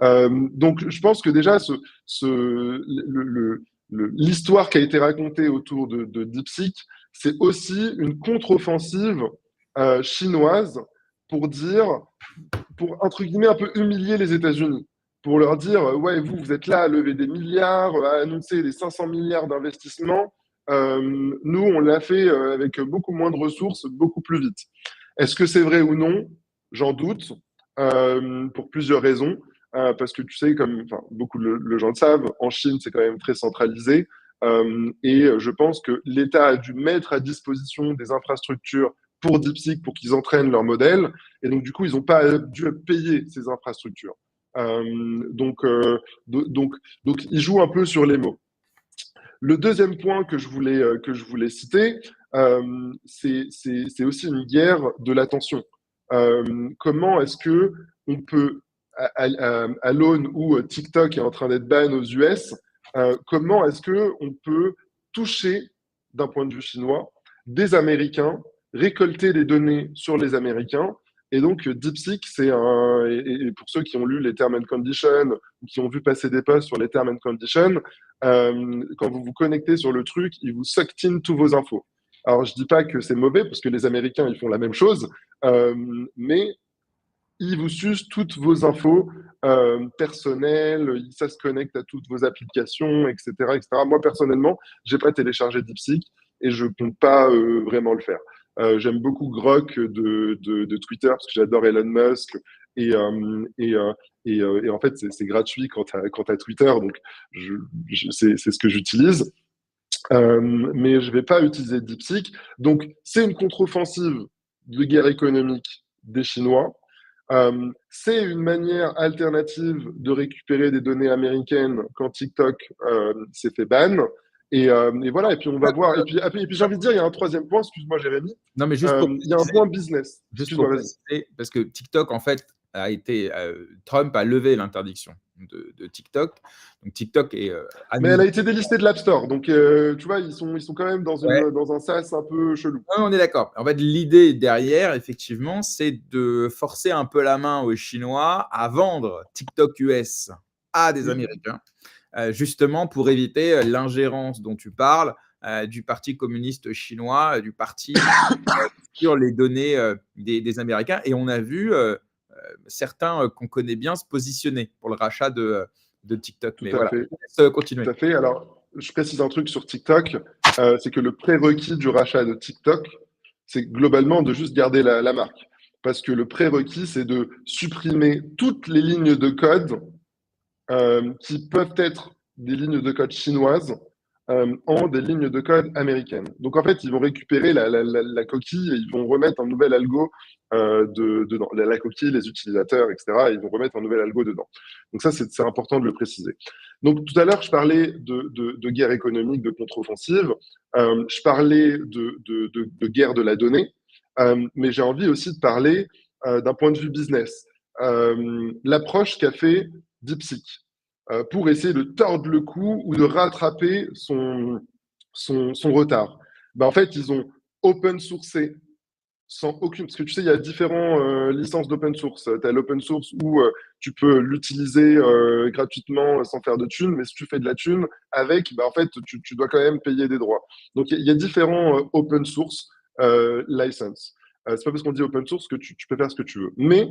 Donc, je pense que déjà, l'histoire qui a été racontée autour de DeepSeek, c'est aussi une contre-offensive chinoise pour entre guillemets, un peu humilier les États-Unis. Pour leur dire, ouais, vous êtes là à lever des milliards, à annoncer des 500 milliards d'investissements. Nous, on l'a fait avec beaucoup moins de ressources, beaucoup plus vite. Est-ce que c'est vrai ou non? J'en doute, pour plusieurs raisons. Parce que tu sais, comme beaucoup de gens le savent, en Chine, c'est quand même très centralisé. Et je pense que l'État a dû mettre à disposition des infrastructures pour DeepSeek pour qu'ils entraînent leur modèle. Et donc, du coup, ils n'ont pas dû payer ces infrastructures. Donc, ils jouent un peu sur les mots. Le deuxième point que je voulais citer, c'est aussi une guerre de l'attention. Comment est-ce que on peut, à l'aune où TikTok est en train d'être ban aux US, comment est-ce que on peut toucher, d'un point de vue chinois, des Américains, récolter des données sur les Américains? Et donc, DeepSeek, et pour ceux qui ont lu les Terms and Conditions ou qui ont vu passer des posts sur les Terms and Conditions, quand vous vous connectez sur le truc, il vous suck in tous vos infos. Alors, je dis pas que c'est mauvais, parce que les Américains, ils font la même chose, mais ils vous sucent toutes vos infos personnelles, ça se connecte à toutes vos applications, etc., etc. Moi, personnellement, j'ai pas téléchargé DeepSeek et je compte pas vraiment le faire. J'aime beaucoup Grok de Twitter parce que j'adore Elon Musk et en fait c'est gratuit quand t'as Twitter, donc c'est ce que j'utilise. Mais je vais pas utiliser DeepSeek. Donc c'est une contre-offensive de guerre économique des Chinois. C'est une manière alternative de récupérer des données américaines quand TikTok s'est fait ban. Et voilà, et puis on va voir. Et puis j'ai envie de dire, il y a un troisième point, excuse-moi Jérémy. Non, mais juste pour il y a un point business. juste pour préciser, parce que TikTok, en fait, Trump a levé l'interdiction de TikTok. Donc TikTok est mais elle a été délistée de l'App Store, donc tu vois, ils sont quand même dans un sas un peu chelou. Non, on est d'accord. En fait, l'idée derrière, effectivement, c'est de forcer un peu la main aux Chinois à vendre TikTok US à des Américains, justement pour éviter l'ingérence dont tu parles du Parti communiste chinois, du parti sur les données des Américains. Et on a vu certains qu'on connaît bien se positionner pour le rachat de TikTok. Tout Mais à voilà, fait. continuer. Tout à fait. Alors, je précise un truc sur TikTok, c'est que le prérequis du rachat de TikTok, c'est globalement de juste garder la marque. Parce que le prérequis, c'est de supprimer toutes les lignes de code qui peuvent être des lignes de code chinoises en des lignes de code américaines. Donc en fait, ils vont récupérer la coquille et ils vont remettre un nouvel algo dedans. La coquille, les utilisateurs, etc. Et ils vont remettre un nouvel algo dedans. Donc ça, c'est important de le préciser. Donc tout à l'heure, je parlais de guerre économique, de contre-offensive. Je parlais de guerre de la donnée. Mais j'ai envie aussi de parler d'un point de vue business. L'approche qu'a fait DeepSeek pour essayer de tordre le cou ou de rattraper son retard. Ben, en fait, ils ont open sourcé sans aucune. Parce que tu sais, il y a différentes licences d'open source. Tu as l'open source où tu peux l'utiliser gratuitement sans faire de thunes, mais si tu fais de la thune avec, ben, en fait, tu dois quand même payer des droits. Donc, il y a différents open source license. C'est pas parce qu'on dit open source que tu peux faire ce que tu veux. Mais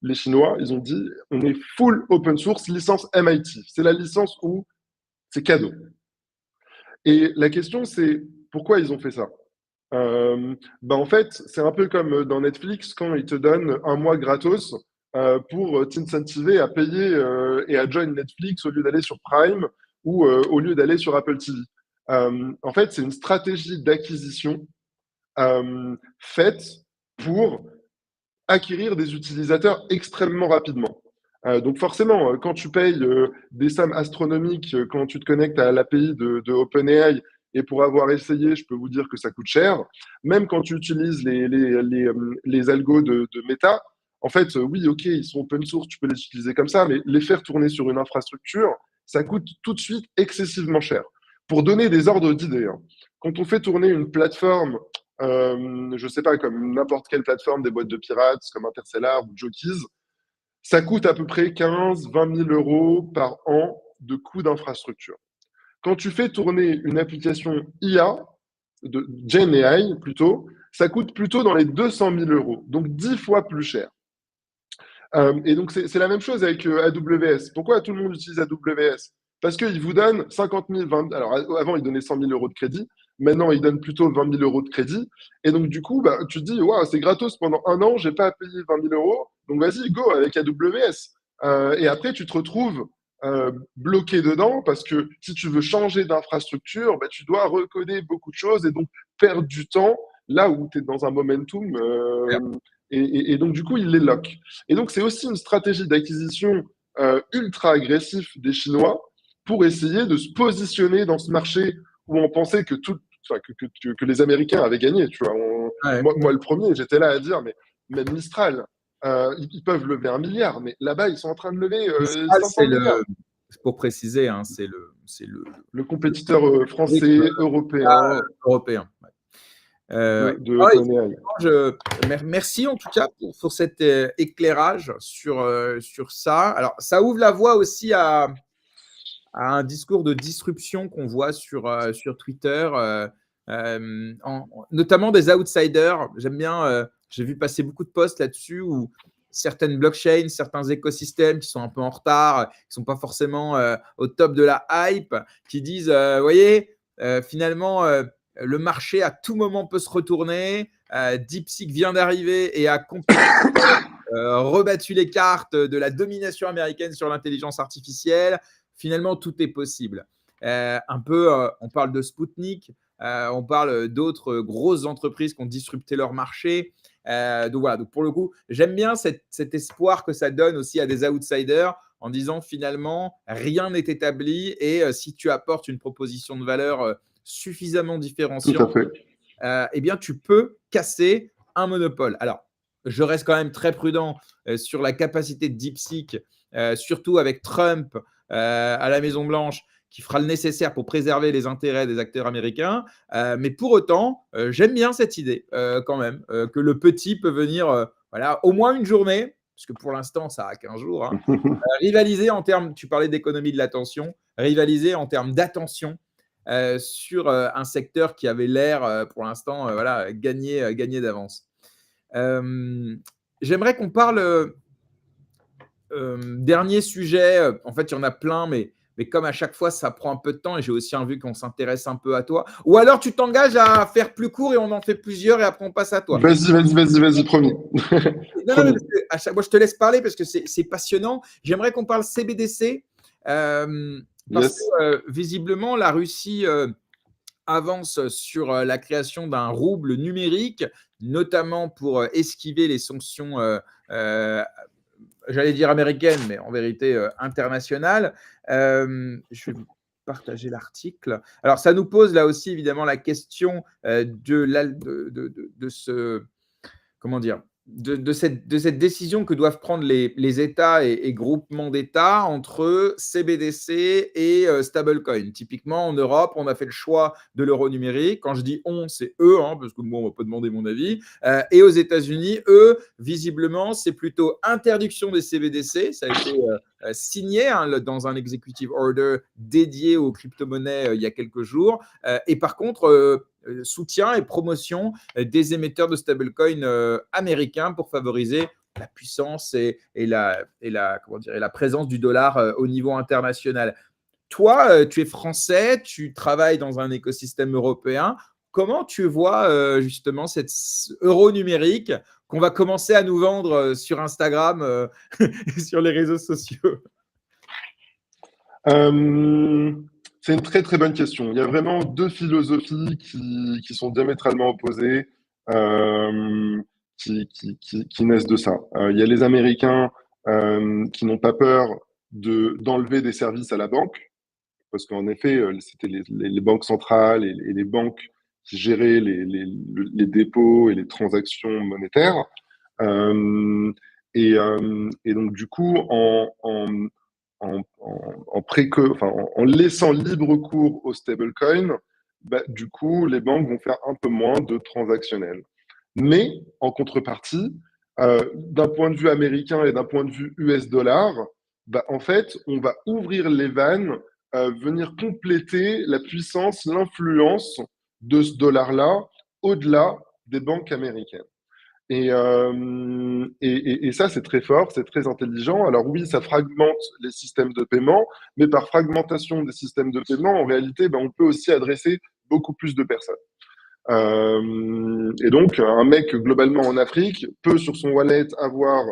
les Chinois, ils ont dit on est full open source, licence MIT. C'est la licence où c'est cadeau. Et la question, c'est pourquoi ils ont fait ça? En fait, c'est un peu comme dans Netflix quand ils te donnent un mois gratos pour t'incentiver à payer et à join Netflix au lieu d'aller sur Prime ou au lieu d'aller sur Apple TV. En fait, c'est une stratégie d'acquisition faite pour acquérir des utilisateurs extrêmement rapidement. Donc forcément, quand tu payes des sommes astronomiques, quand tu te connectes à l'API de OpenAI, et pour avoir essayé, je peux vous dire que ça coûte cher, même quand tu utilises les algos de Meta, en fait, oui, ok, ils sont open source, tu peux les utiliser comme ça, mais les faire tourner sur une infrastructure, ça coûte tout de suite excessivement cher. Pour donner des ordres d'idées, hein, quand on fait tourner une plateforme je sais pas, comme n'importe quelle plateforme des boîtes de pirates, comme Interstellar ou Jokies, ça coûte à peu près 15-20 000 euros par an de coûts d'infrastructure. Quand tu fais tourner une application IA, de Gen AI plutôt, ça coûte plutôt dans les 200 000 euros, donc 10 fois plus cher. Et donc, c'est la même chose avec AWS. Pourquoi tout le monde utilise AWS? Parce qu'ils vous donnent 50 000, 20, alors avant, ils donnaient 100 000 euros de crédit. Maintenant, ils donnent plutôt 20 000 euros de crédit. Et donc, du coup, bah, tu te dis, waouh, c'est gratos pendant un an, j'ai pas à payer 20 000 euros. Donc, vas-y, go avec AWS. Et après, tu te retrouves bloqué dedans parce que si tu veux changer d'infrastructure, bah, tu dois recoder beaucoup de choses et donc perdre du temps là où tu es dans un momentum. Et donc, du coup, ils les lockent. Et donc, c'est aussi une stratégie d'acquisition ultra agressif des Chinois pour essayer de se positionner dans ce marché où on pensait que, que les Américains avaient gagné. Tu vois. Ouais. Moi, le premier, j'étais là à dire, mais même Mistral, ils peuvent lever 1 milliard, mais là-bas, ils sont en train de lever Mistral, 500 milliards. pour préciser, hein, c'est Le compétiteur français, rythme européen européen. Ouais. Ouais. de Ah, OpenAI. Merci en tout cas pour cet éclairage sur ça. Alors, ça ouvre la voie aussi à un discours de disruption qu'on voit sur Twitter, notamment des outsiders. J'aime bien, j'ai vu passer beaucoup de posts là-dessus où certaines blockchains, certains écosystèmes qui sont un peu en retard, qui ne sont pas forcément au top de la hype, qui disent, voyez, finalement, le marché à tout moment peut se retourner. DeepSeek vient d'arriver et a complètement rebattu les cartes de la domination américaine sur l'intelligence artificielle. Finalement, tout est possible. On parle de Spoutnik, on parle d'autres grosses entreprises qui ont disrupté leur marché. Donc voilà, donc pour le coup, j'aime bien cet espoir que ça donne aussi à des outsiders en disant finalement, rien n'est établi et si tu apportes une proposition de valeur suffisamment différenciante, Tout à fait. eh bien, tu peux casser un monopole. Alors, je reste quand même très prudent sur la capacité de DeepSeek, surtout avec Trump à la Maison-Blanche, qui fera le nécessaire pour préserver les intérêts des acteurs américains. Mais pour autant, j'aime bien cette idée quand même, que le petit peut venir voilà, au moins une journée, parce que pour l'instant, ça a 15 jours, hein, rivaliser en termes, tu parlais d'économie de l'attention, rivaliser en termes d'attention sur un secteur qui avait l'air, pour l'instant, voilà, gagné d'avance. J'aimerais qu'on parle dernier sujet. En fait, il y en a plein, mais comme à chaque fois, ça prend un peu de temps et j'ai aussi envie qu'on s'intéresse un peu à toi. Ou alors, tu t'engages à faire plus court et on en fait plusieurs et après, on passe à toi. Vas-y, promis. Non, mais à chaque fois, je te laisse parler parce que c'est passionnant. J'aimerais qu'on parle CBDC parce que visiblement, la Russie avance sur la création d'un rouble numérique, notamment pour esquiver les sanctions, j'allais dire américaines, mais en vérité internationales. Je vais partager l'article. Alors, ça nous pose là aussi évidemment la question de ce, comment dire, de cette décision que doivent prendre les États et groupements d'États entre CBDC et stablecoin. Typiquement, en Europe, on a fait le choix de l'euro numérique. Quand je dis on, c'est eux, hein, parce que moi, on ne va pas demander mon avis. Et aux États-Unis, eux, visiblement, c'est plutôt interdiction des CBDC. Ça a été signé dans un executive order dédié aux crypto-monnaies il y a quelques jours. Et par contre, soutien et promotion des émetteurs de stablecoin américains pour favoriser la puissance et la présence du dollar au niveau international. Toi, tu es français, tu travailles dans un écosystème européen. comment tu vois justement cet euro numérique qu'on va commencer à nous vendre sur Instagram et sur les réseaux sociaux? C'est une très très bonne question. Il y a vraiment deux philosophies qui sont diamétralement opposées, qui naissent de ça. Il y a les Américains qui n'ont pas peur d'enlever des services à la banque, parce qu'en effet, c'était les banques centrales et les banques qui géraient les dépôts et les transactions monétaires. Et donc, du coup, en laissant libre cours aux stablecoins, bah, du coup, les banques vont faire un peu moins de transactionnel. Mais en contrepartie, d'un point de vue américain et d'un point de vue US dollar, bah, en fait, on va ouvrir les vannes, venir compléter la puissance, l'influence de ce dollar-là au-delà des banques américaines. Et ça, c'est très fort, c'est très intelligent. Alors oui, ça fragmente les systèmes de paiement, mais par fragmentation des systèmes de paiement, en réalité, ben, on peut aussi adresser beaucoup plus de personnes. Et donc, un mec globalement en Afrique peut sur son wallet avoir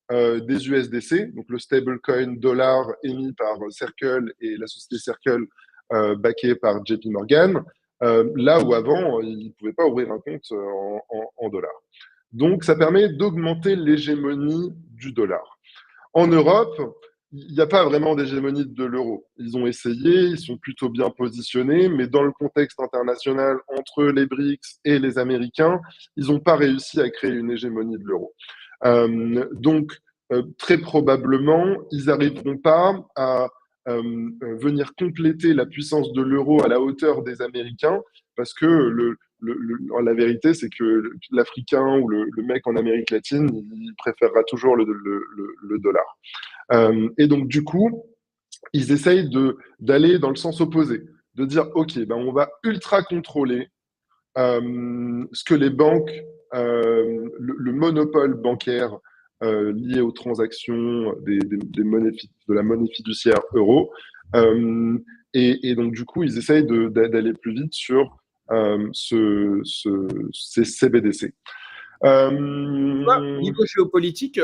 des USDC, donc le stablecoin dollar émis par Circle et la société Circle backée par JP Morgan, là où avant, il ne pouvait pas ouvrir un compte en dollars. Donc, ça permet d'augmenter l'hégémonie du dollar. En Europe, il n'y a pas vraiment d'hégémonie de l'euro. Ils ont essayé, ils sont plutôt bien positionnés, mais dans le contexte international entre les BRICS et les Américains, ils n'ont pas réussi à créer une hégémonie de l'euro. Donc, très probablement, ils n'arriveront pas à venir compléter la puissance de l'euro à la hauteur des Américains, parce que la vérité, c'est que l'Africain ou le mec en Amérique latine, il préférera toujours le dollar. Et donc, du coup, ils essayent d'aller dans le sens opposé, de dire, OK, ben, on va ultra contrôler ce que les banques, le monopole bancaire lié aux transactions des monnaies, de la monnaie fiduciaire euro. Et donc, du coup, ils essayent d'aller plus vite sur ces CBDC. Au niveau géopolitique,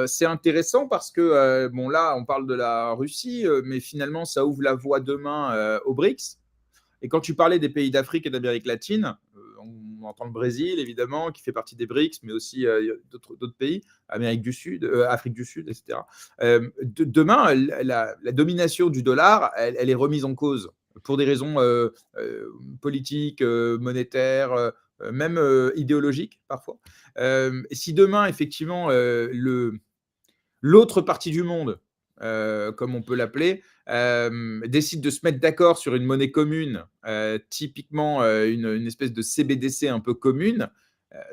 c'est intéressant parce que, bon, là, on parle de la Russie, mais finalement, ça ouvre la voie demain aux BRICS. Et quand tu parlais des pays d'Afrique et d'Amérique latine, on entend le Brésil, évidemment, qui fait partie des BRICS, mais aussi d'autres pays, Amérique du Sud, Afrique du Sud, etc. Demain, la domination du dollar, elle est remise en cause pour des raisons politiques, monétaires, même idéologiques parfois. Si demain, effectivement, l'autre partie du monde, comme on peut l'appeler, décide de se mettre d'accord sur une monnaie commune, typiquement une espèce de CBDC un peu commune.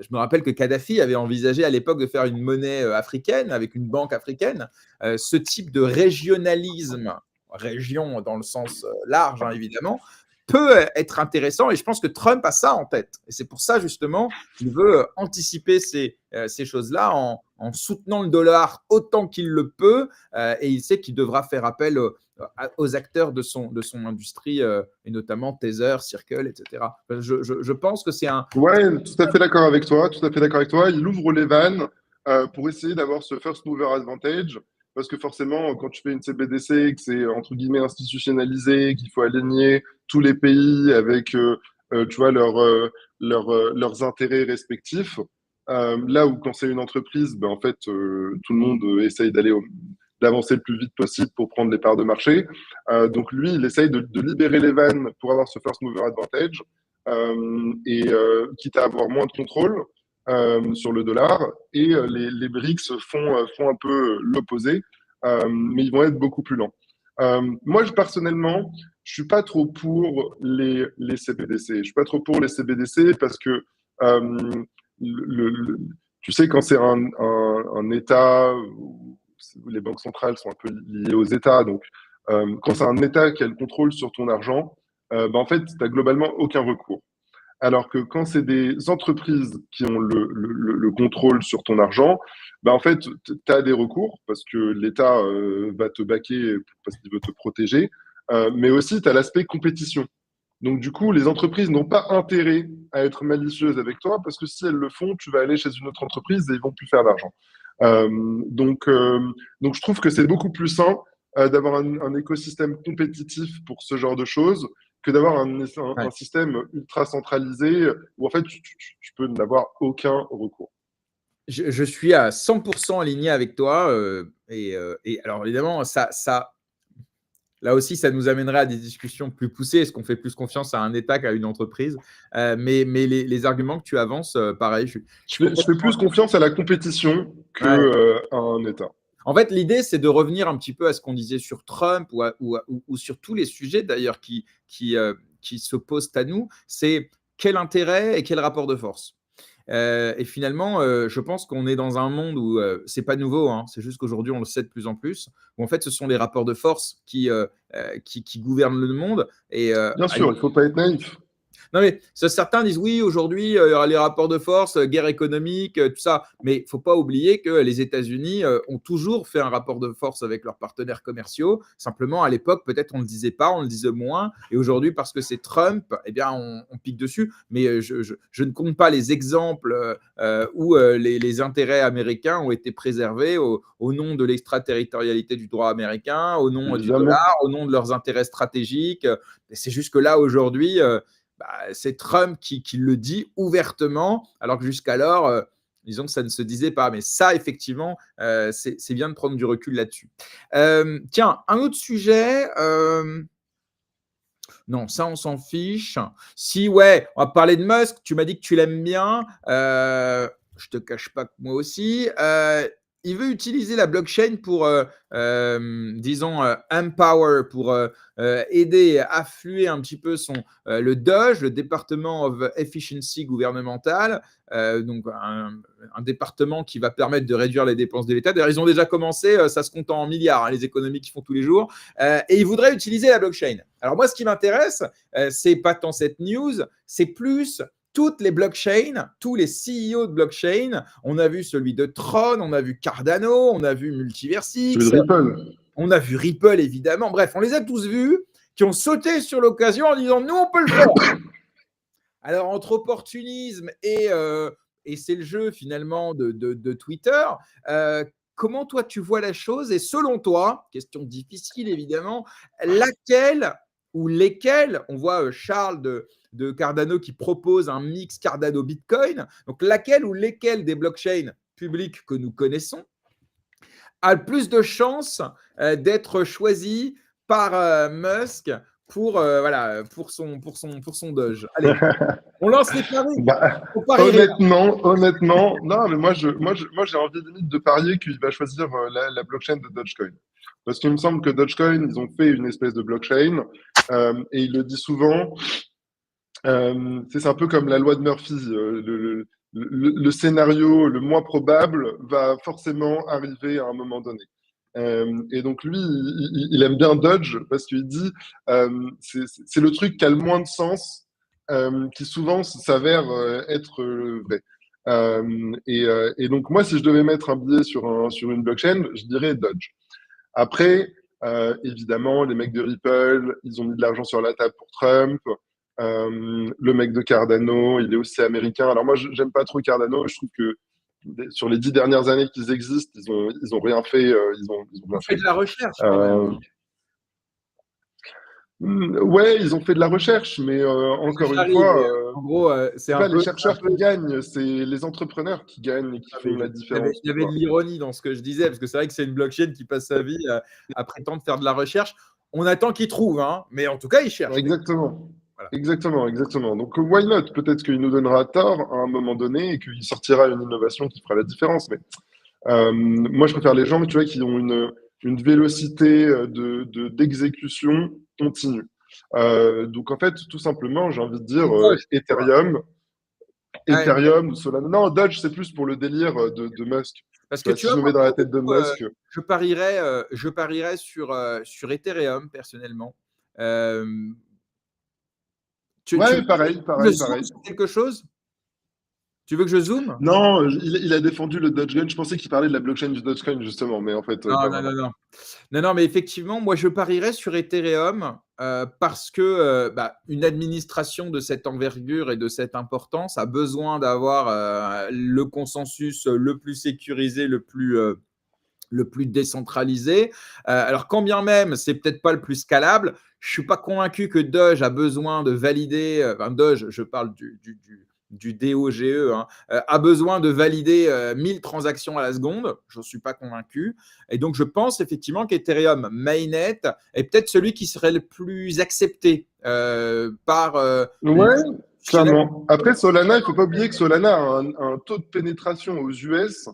Je me rappelle que Kadhafi avait envisagé à l'époque de faire une monnaie africaine avec une banque africaine. Ce type de régionalisme, région dans le sens large hein, évidemment, peut être intéressant et je pense que Trump a ça en tête. Et c'est pour ça justement qu'il veut anticiper ces choses-là en soutenant le dollar autant qu'il le peut et il sait qu'il devra faire appel aux acteurs de son industrie et notamment Tether, Circle, etc. Je pense que c'est un… Ouais, tout à fait d'accord avec toi, tout à fait d'accord avec toi. Il ouvre les vannes pour essayer d'avoir ce first mover advantage, parce que forcément, quand tu fais une CBDC, que c'est entre guillemets institutionnalisé, qu'il faut aligner tous les pays avec, tu vois, leurs intérêts respectifs. Là où quand c'est une entreprise, ben, en fait, tout le monde essaye d'avancer le plus vite possible pour prendre les parts de marché. Donc lui, il essaye de libérer les vannes pour avoir ce first mover advantage. Quitte à avoir moins de contrôle sur le dollar. Et les BRICS font un peu l'opposé, mais ils vont être beaucoup plus lents. Moi, personnellement, je suis pas trop pour les CBDC. Je suis pas trop pour les CBDC parce que tu sais, quand c'est un État où les banques centrales sont un peu liées aux États, donc quand c'est un État qui a le contrôle sur ton argent, ben, en fait, tu n'as globalement aucun recours. Alors que quand c'est des entreprises qui ont le contrôle sur ton argent, ben, en fait, tu as des recours parce que l'État va te baquer parce qu'il veut te protéger, mais aussi tu as l'aspect compétition. Donc, du coup, les entreprises n'ont pas intérêt à être malicieuses avec toi parce que si elles le font, tu vas aller chez une autre entreprise et ils vont plus faire d'argent. Euh, donc, euh, donc, je trouve que c'est beaucoup plus sain d'avoir un écosystème compétitif pour ce genre de choses que d'avoir un Ouais. système ultra centralisé où en fait tu peux n'avoir aucun recours. Je suis à 100% aligné avec toi. Et alors, évidemment, là aussi, ça nous amènerait à des discussions plus poussées. Est-ce qu'on fait plus confiance à un État qu'à une entreprise? Mais les arguments que tu avances, pareil, je suis Je fais complètement. plus confiance à la compétition que Ouais. à un État. En fait, l'idée, c'est de revenir un petit peu à ce qu'on disait sur Trump ou sur tous les sujets d'ailleurs qui se posent à nous. C'est quel intérêt et quel rapport de force. Et finalement, je pense qu'on est dans un monde où c'est pas nouveau, hein, c'est juste qu'aujourd'hui on le sait de plus en plus. Où en fait, ce sont les rapports de force qui gouvernent le monde. Et Bien sûr, il ne faut pas être naïf. non, mais certains disent oui, aujourd'hui, les rapports de force, guerre économique, tout ça. Mais il ne faut pas oublier que les États-Unis ont toujours fait un rapport de force avec leurs partenaires commerciaux. Simplement, à l'époque, peut-être on ne le disait pas, on le disait moins. Et aujourd'hui, parce que c'est Trump, eh bien, on pique dessus. Mais je ne compte pas les exemples où les intérêts américains ont été préservés au nom de l'extraterritorialité du droit américain, au nom du Évidemment. dollar, au nom de leurs intérêts stratégiques. Et c'est juste que là, aujourd'hui, c'est Trump qui le dit ouvertement, alors que jusqu'alors, disons que ça ne se disait pas. Mais ça, effectivement, c'est bien de prendre du recul là-dessus. Tiens, un autre sujet. Non, ça, on s'en fiche. Si, ouais, on va parler de Musk. Tu m'as dit que tu l'aimes bien. Je te cache pas que moi aussi. Il veut utiliser la blockchain pour, disons, empower, pour aider et affluer un petit peu le DOGE, le Department of Efficiency gouvernemental, donc un département qui va permettre de réduire les dépenses de l'État. D'ailleurs, ils ont déjà commencé, ça se compte en milliards, hein, les économies qu'ils font tous les jours. Et ils voudraient utiliser la blockchain. Alors moi, ce qui m'intéresse, c'est pas tant cette news, c'est plus toutes les blockchains, tous les CEO de blockchain. On a vu celui de Tron, on a vu Cardano, on a vu Celui Multiversix, de Ripple. on a vu Ripple, évidemment. Bref, on les a tous vus qui ont sauté sur l'occasion en disant « nous, on peut le faire ». Alors, entre opportunisme et c'est le jeu finalement de Twitter, comment toi tu vois la chose? Et selon toi, question difficile évidemment, laquelle ou lesquelles, on voit Charles de Cardano qui propose un mix Cardano-Bitcoin, donc laquelle ou lesquelles des blockchains publiques que nous connaissons a le plus de chances d'être choisi par Musk voilà, pour son Doge. Allez, on lance les paris. Bah, On parierait. honnêtement, non, mais moi, j'ai envie limite de parier qu'il va choisir la blockchain de Dogecoin. Parce qu'il me semble que Dogecoin, ils ont fait une espèce de blockchain, et il le dit souvent, c'est un peu comme la loi de Murphy. Le scénario le moins probable va forcément arriver à un moment donné. Et donc lui, il aime bien Dodge parce qu'il dit c'est le truc qui a le moins de sens, qui souvent s'avère être vrai. Et donc moi, si je devais mettre un billet sur une blockchain, je dirais Dodge. Après, évidemment, les mecs de Ripple, ils ont mis de l'argent sur la table pour Trump. Le mec de Cardano, il est aussi américain. Alors moi, j'aime pas trop Cardano. Je trouve que sur les 10 dernières années qu'ils existent, ils ont rien fait. Ils ont On rien fait fait. de la recherche quand même. Euh, ouais, ils ont fait de la recherche, mais encore une J'arrive. fois, En gros, c'est c'est un pas les peu. chercheurs qui gagnent, c'est les entrepreneurs qui gagnent et qui Ah, font la différence, il y tu avait de vois. l'ironie dans ce que je disais, parce que c'est vrai que c'est une blockchain qui passe sa vie à prétendre faire de la recherche. On attend qu'il trouve, hein, mais en tout cas, il cherche. Exactement. Voilà. Exactement, exactement. Donc, why not? Peut-être qu'il nous donnera tort à un moment donné et qu'il sortira une innovation qui fera la différence. Mais moi, je préfère les gens, tu vois, qui ont une vélocité d'exécution continue. Donc, en fait, tout simplement, j'ai envie de dire Une Doge, quoi. Ouais, Solana. Non, Dodge, c'est plus pour le délire de Musk. parce Tu que vois, tu si je vois, me moi, mets dans la pour le tête de coup, Musk, je parierais sur Ethereum, personnellement. Euh, tu ouais, veux pareil, que je pareil, zoome pareil. sur quelque chose? Tu veux que je zoome? Non, il a défendu le Dogecoin. Je pensais qu'il parlait de la blockchain du Dogecoin, justement, mais en fait, Non, pas non, non, vraiment. non. Non, non, mais effectivement, moi, je parierais sur Ethereum parce que une administration de cette envergure et de cette importance a besoin d'avoir le consensus le plus sécurisé, le plus décentralisé. Alors, quand bien même, c'est peut-être pas le plus scalable, je suis pas convaincu que Doge a besoin de valider, Doge, je parle du DOGE, hein, a besoin de valider 1000 transactions à la seconde. Je ne suis pas convaincu. Et donc, je pense effectivement qu'Ethereum Mainnet est peut-être celui qui serait le plus accepté par les Ouais, institutionnels. clairement. Après, Solana, il faut pas oublier que Solana a un taux de pénétration aux US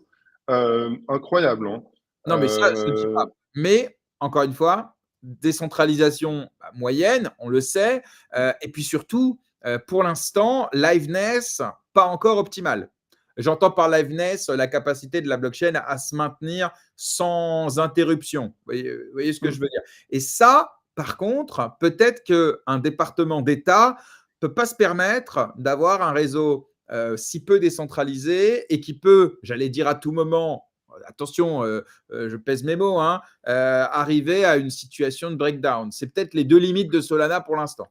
incroyable, hein. Non, mais ça, je ne dis pas. Mais, encore une fois, décentralisation moyenne, on le sait. Et puis surtout, pour l'instant, liveness, pas encore optimal. J'entends par liveness la capacité de la blockchain à se maintenir sans interruption. Vous voyez ce que je veux dire? Et ça, par contre, peut-être qu'un département d'État ne peut pas se permettre d'avoir un réseau si peu décentralisé et qui peut, j'allais dire à tout moment, attention, je pèse mes mots, hein, arriver à une situation de breakdown. C'est peut-être les deux limites de Solana pour l'instant.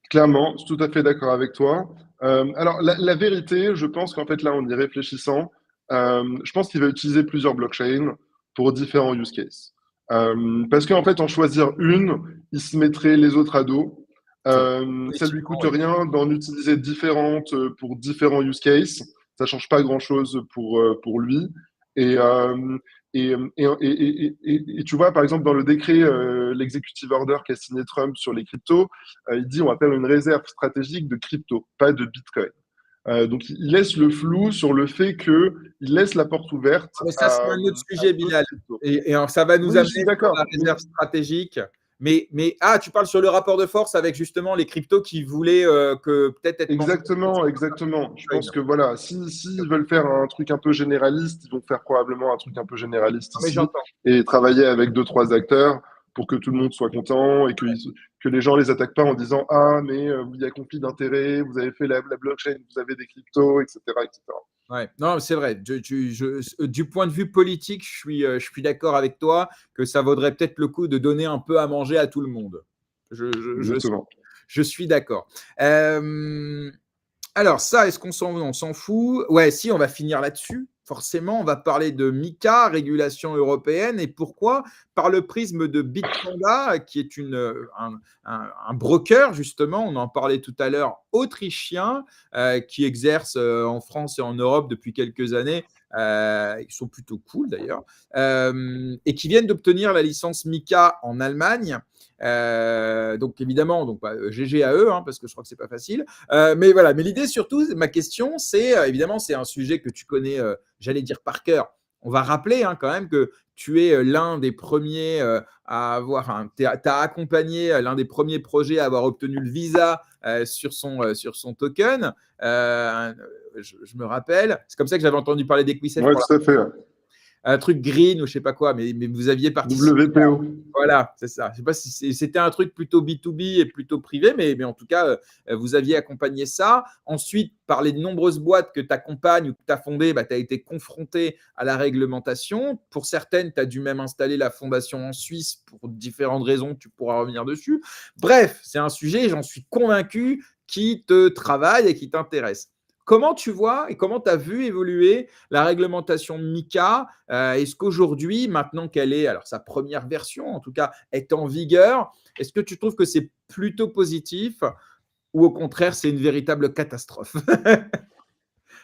Clairement, je suis tout à fait d'accord avec toi. Alors, la vérité, je pense qu'en fait, là, en y réfléchissant, je pense qu'il va utiliser plusieurs blockchains pour différents use cases. Parce qu'en fait, en choisir une, il se mettrait les autres à dos. C'est vrai. Ça lui Politiquement, coûte oui. rien d'en utiliser différentes pour différents use cases. Ça change pas grand-chose pour lui. Et, et tu vois, par exemple, dans le décret, l'executive order qu'a signé Trump sur les cryptos, il dit on va faire une réserve stratégique de crypto, pas de Bitcoin. Donc il laisse le flou sur le fait qu'il laisse la porte ouverte Mais ça, c'est un autre à sujet, d'autres Bilal. cryptos. Et alors, ça va nous Oui, amener je suis sur la d'accord. réserve stratégique. Tu parles sur le rapport de force avec justement les cryptos qui voulaient que peut-être être mentionnés. Exactement, exactement. Je pense que voilà, s'ils veulent faire un truc un peu généraliste, ils vont faire probablement un truc un peu généraliste Mais ici j'entends. et travailler avec deux, trois acteurs pour que tout le monde soit content et que les gens les attaquent pas en disant ah mais il y a conflit d'intérêts, vous avez fait la blockchain, vous avez des cryptos, etc., etc. Ouais. Non, c'est vrai. Du point de vue politique, je suis d'accord avec toi que ça vaudrait peut-être le coup de donner un peu à manger à tout le monde. Je, je- je- Exactement. je suis d'accord. Euh, Alors ça, est-ce qu'on on s'en fout? Ouais, si, on va finir là-dessus. Forcément, on va parler de MiCA, régulation européenne, et pourquoi? Par le prisme de Bitpanda, qui est un broker, justement, on en parlait tout à l'heure, autrichien, qui exerce en France et en Europe depuis quelques années. Ils sont plutôt cool d'ailleurs, et qui viennent d'obtenir la licence MiCA en Allemagne. Donc évidemment, GG à eux, hein, parce que je crois que c'est pas facile. Mais voilà, mais l'idée surtout, ma question, c'est évidemment, c'est un sujet que tu connais, j'allais dire par cœur. On va rappeler hein, quand même que tu es l'un des premiers à avoir, tu as accompagné l'un des premiers projets à avoir obtenu le visa sur son token. Je me rappelle, c'est comme ça que j'avais entendu parler d'Equisafe Ouais, pour tout à fait. un truc green ou je sais pas quoi, mais vous aviez participé. WPO. Voilà, c'est ça. Je ne sais pas si c'était un truc plutôt B2B et plutôt privé, mais en tout cas, vous aviez accompagné ça. Ensuite, par les nombreuses boîtes que tu accompagnes ou que tu as fondées, tu as été confronté à la réglementation. Pour certaines, tu as dû même installer la fondation en Suisse pour différentes raisons, tu pourras revenir dessus. Bref, c'est un sujet, j'en suis convaincu, qui te travaille et qui t'intéresse. Comment tu vois et comment tu as vu évoluer la réglementation MiCA? Est-ce qu'aujourd'hui, maintenant qu'elle est, alors sa première version en tout cas, est en vigueur, est-ce que tu trouves que c'est plutôt positif ou au contraire, c'est une véritable catastrophe?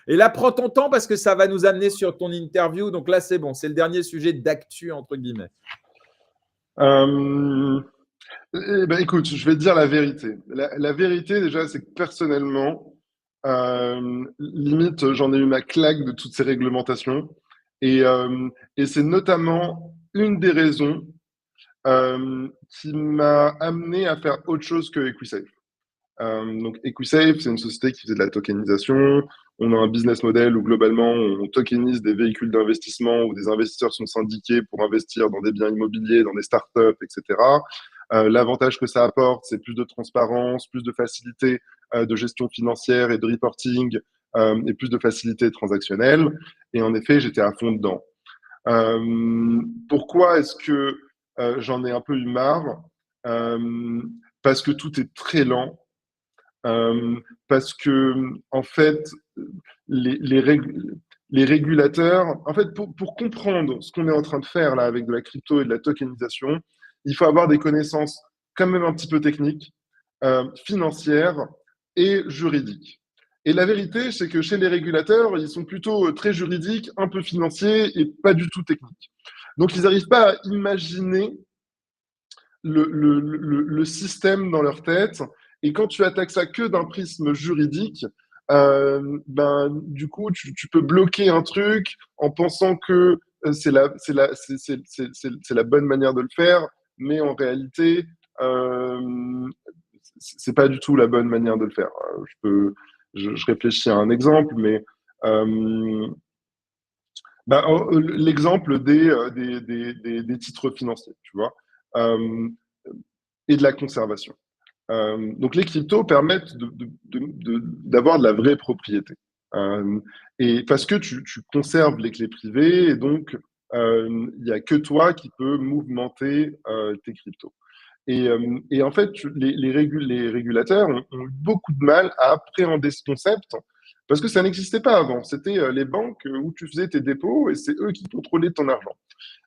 Et là, prends ton temps parce que ça va nous amener sur ton interview. Donc là, c'est bon, c'est le dernier sujet d'actu, entre guillemets. Euh, Eh ben, écoute, je vais te dire la vérité. La vérité, déjà, c'est que personnellement, limite, j'en ai eu ma claque de toutes ces réglementations. Et, euh, et c'est notamment une des raisons qui m'a amené à faire autre chose que EquiSafe. Donc, EquiSafe, c'est une société qui faisait de la tokenisation. On a un business model où globalement, on tokenise des véhicules d'investissement où des investisseurs sont syndiqués pour investir dans des biens immobiliers, dans des startups, etc. L'avantage que ça apporte, c'est plus de transparence, plus de facilité de gestion financière et de reporting et plus de facilité transactionnelle. Et en effet, j'étais à fond dedans. Pourquoi est-ce que j'en ai un peu eu marre? Parce que tout est très lent. Parce que, en fait, les, les, les régulateurs, en fait, pour comprendre ce qu'on est en train de faire là avec de la crypto et de la tokenisation, il faut avoir des connaissances quand même un petit peu techniques, financières et juridiques. Et la vérité, c'est que chez les régulateurs, ils sont plutôt très juridiques, un peu financiers et pas du tout techniques. Donc, ils n'arrivent pas à imaginer le système dans leur tête. Et quand tu attaques ça que d'un prisme juridique, ben, du coup, tu peux bloquer un truc en pensant que c'est la bonne manière de le faire, mais en réalité, c'est pas du tout la bonne manière de le faire. Je réfléchis à un exemple, mais ben, l'exemple des titres financiers, tu vois, et de la conservation. Donc les cryptos permettent d'avoir de la vraie propriété. Et parce que tu conserves les clés privées, et donc il n'y a que toi qui peux mouvementer tes cryptos. Et en fait, les régulateurs ont eu beaucoup de mal à appréhender ce concept parce que ça n'existait pas avant. C'était les banques où tu faisais tes dépôts et c'est eux qui contrôlaient ton argent.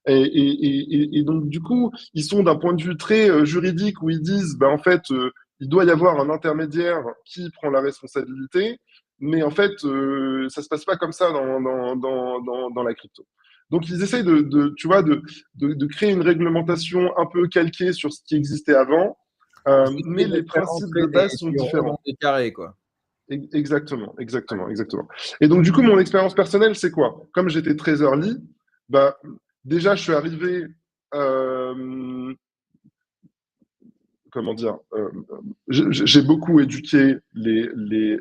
Et donc, du coup, ils sont d'un point de vue très juridique où ils disent, ben, en fait, il doit y avoir un intermédiaire qui prend la responsabilité, mais en fait, ça se passe pas comme ça dans la crypto. Donc, ils essayent tu vois, de créer une réglementation un peu calquée sur ce qui existait avant, mais les principes de base sont différents. Des carrés, quoi. Exactement, exactement, exactement. Et donc, du coup, mon expérience personnelle, c'est quoi? Comme j'étais très early, bah, déjà, je suis arrivé, comment dire, j'ai beaucoup éduqué les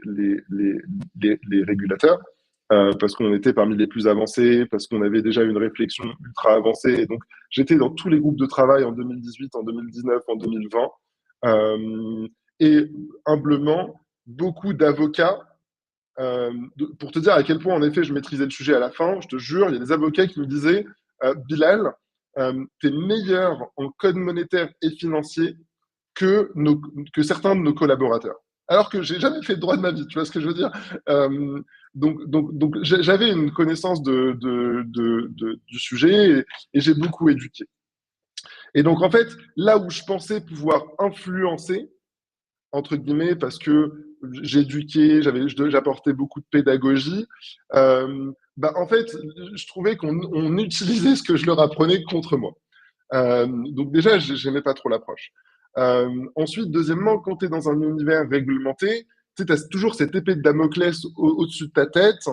régulateurs parce qu'on était parmi les plus avancés, parce qu'on avait déjà une réflexion ultra avancée. Et donc, j'étais dans tous les groupes de travail en 2018, en 2019, en 2020. Et humblement, beaucoup d'avocats pour te dire à quel point, en effet, je maîtrisais le sujet à la fin, je te jure, il y a des avocats qui me disaient Bilal, tu es meilleur en code monétaire et financier que certains de nos collaborateurs. Alors que j'ai jamais fait de droit de ma vie, tu vois ce que je veux dire donc j'avais une connaissance du sujet et j'ai beaucoup éduqué. Et donc, en fait, là où je pensais pouvoir influencer, entre guillemets, parce que j'éduquais, j'apportais beaucoup de pédagogie. Bah, en fait, je trouvais qu'on utilisait ce que je leur apprenais contre moi. Donc déjà, j'aimais pas trop l'approche. Ensuite, deuxièmement, quand tu es dans un univers réglementé, tu as toujours cette épée de Damoclès au-dessus de ta tête,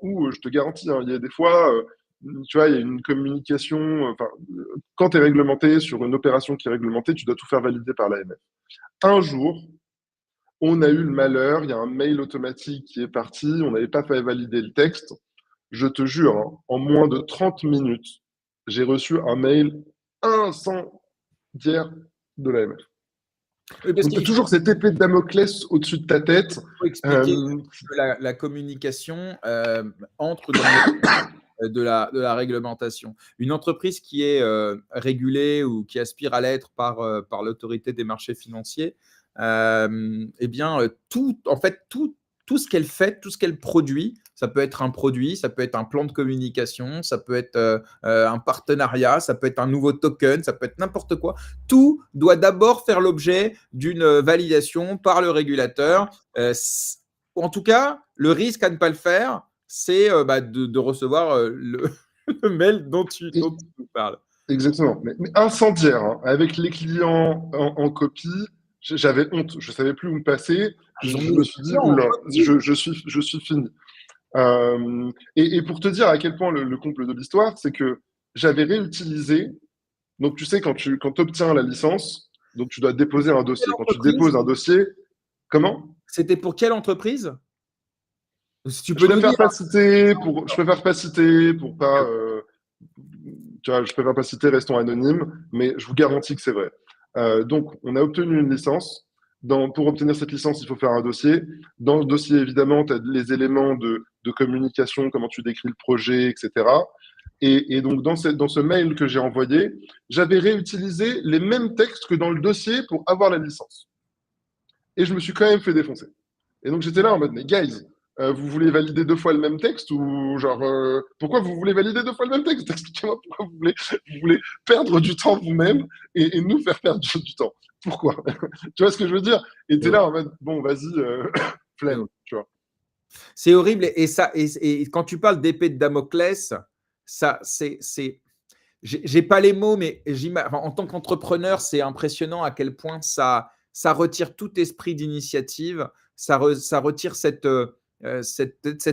où je te garantis, hein, il y a des fois, tu vois, il y a une communication. Enfin, quand tu es réglementé sur une opération qui est réglementée, tu dois tout faire valider par l'AMF. Un jour, on a eu le malheur, il y a un mail automatique qui est parti, on n'avait pas fait valider le texte. Je te jure, hein, en moins de 30 minutes, j'ai reçu un mail incendiaire de l'AMF. Oui, donc, tu as toujours cette épée de Damoclès au-dessus de ta tête. Il faut expliquer que la communication entre dans de la réglementation. Une entreprise qui est régulée ou qui aspire à l'être par l'autorité des marchés financiers, eh bien, tout ce qu'elle fait, tout ce qu'elle produit, ça peut être un produit, ça peut être un plan de communication, ça peut être un partenariat, ça peut être un nouveau token, ça peut être n'importe quoi. Tout doit d'abord faire l'objet d'une validation par le régulateur. En tout cas, le risque à ne pas le faire, c'est de recevoir le mail dont tu nous parles. Exactement. Mais incendiaire, hein, avec les clients en copie. J'avais honte, je ne savais plus où me passer. Je me suis dit, oula, je suis fini. Et pour te dire à quel point le comble de l'histoire, c'est que j'avais réutilisé. Donc, tu sais, quand tu obtiens la licence, donc tu dois déposer un dossier. Quand tu déposes un dossier, comment? C'était pour quelle entreprise? Si tu peux je préfère pas citer pour, je préfère pas citer pour pas. Tu vois, je préfère pas citer, restons anonymes, mais je vous garantis que c'est vrai. Donc, on a obtenu une licence pour obtenir cette licence, il faut faire un dossier. Dans le dossier, évidemment, tu as les éléments de communication, comment tu décris le projet, etc. Et donc, dans ce mail que j'ai envoyé, j'avais réutilisé les mêmes textes que dans le dossier pour avoir la licence. Et je me suis quand même fait défoncer. Et donc, j'étais là en mode, mais guys, vous voulez valider 2 fois le même texte ou genre, pourquoi vous voulez valider 2 fois le même texte? Expliquez-moi pourquoi vous voulez perdre du temps vous-même et nous faire perdre du temps. Pourquoi? Tu vois ce que je veux dire? Et t'es là en mode, bon, vas-y, flemme, tu vois. C'est horrible. Et quand tu parles d'épée de Damoclès, ça, j'ai pas les mots, mais en tant qu'entrepreneur, c'est impressionnant à quel point ça retire tout esprit d'initiative, ça retire cette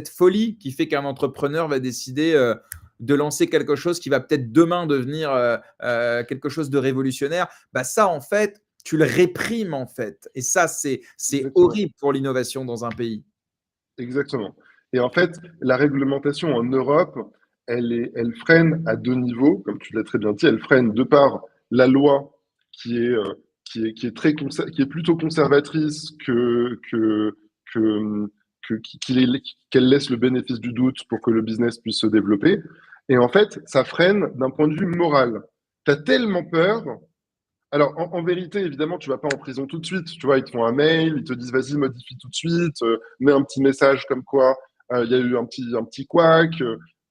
folie qui fait qu'un entrepreneur va décider de lancer quelque chose qui va peut-être demain devenir quelque chose de révolutionnaire. Bah ça, en fait, tu le réprimes, en fait. Et ça, c'est horrible pour l'innovation dans un pays. Exactement. Et en fait, la réglementation en Europe, elle freine à 2 niveaux, comme tu l'as très bien dit. Elle freine de par la loi qui est plutôt conservatrice qu'elle laisse le bénéfice du doute pour que le business puisse se développer. Et en fait, ça freine d'un point de vue moral. Tu as tellement peur. Alors, en vérité, évidemment, tu vas pas en prison tout de suite. Tu vois, ils te font un mail, ils te disent, vas-y, modifie tout de suite, mets un petit message comme quoi il y a eu un petit couac.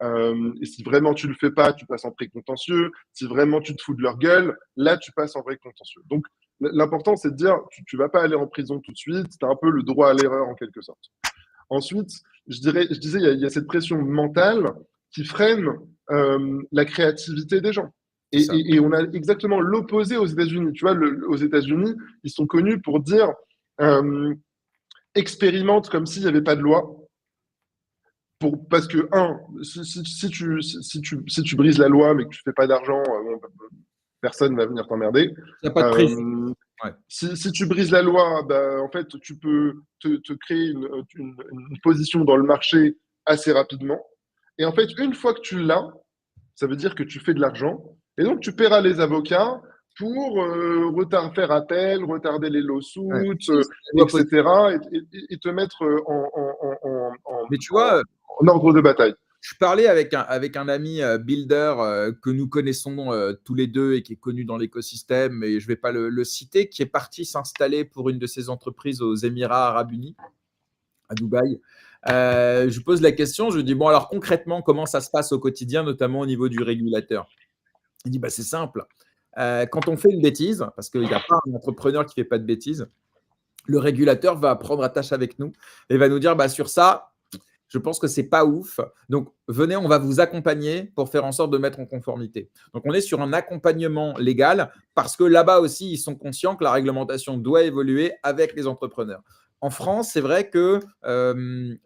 Et si vraiment tu le fais pas, tu passes en précontentieux. Si vraiment tu te fous de leur gueule, là, tu passes en vrai contentieux. Donc, l'important, c'est de dire, tu vas pas aller en prison tout de suite. Tu as un peu le droit à l'erreur en quelque sorte. Ensuite, je disais, il y a cette pression mentale qui freine la créativité des gens. Et on a exactement l'opposé aux États-Unis. Tu vois, aux États-Unis, ils sont connus pour dire expérimente comme s'il n'y avait pas de loi. Parce que, si tu brises la loi mais que tu ne fais pas d'argent, personne ne va venir t'emmerder. Il n'y a pas de pression. Ouais. Si tu brises la loi, bah, en fait, tu peux te créer une position dans le marché assez rapidement. Et en fait, une fois que tu l'as, ça veut dire que tu fais de l'argent. Et donc, tu paieras les avocats pour faire appel, retarder les lawsuits, etc. Et te mettre Mais tu vois, en ordre de bataille. Je parlais avec un ami builder que nous connaissons tous les deux et qui est connu dans l'écosystème, et je ne vais pas le citer, qui est parti s'installer pour une de ses entreprises aux Émirats Arabes Unis, à Dubaï. Je pose la question, je lui dis, bon, alors concrètement, comment ça se passe au quotidien, notamment au niveau du régulateur? Il dit, bah, c'est simple. Quand on fait une bêtise, parce qu'il n'y a pas un entrepreneur qui ne fait pas de bêtises, le régulateur va prendre attache avec nous et va nous dire, bah, sur ça, je pense que c'est pas ouf. Donc, venez, on va vous accompagner pour faire en sorte de mettre en conformité. Donc, on est sur un accompagnement légal parce que là-bas aussi, ils sont conscients que la réglementation doit évoluer avec les entrepreneurs. En France, c'est vrai que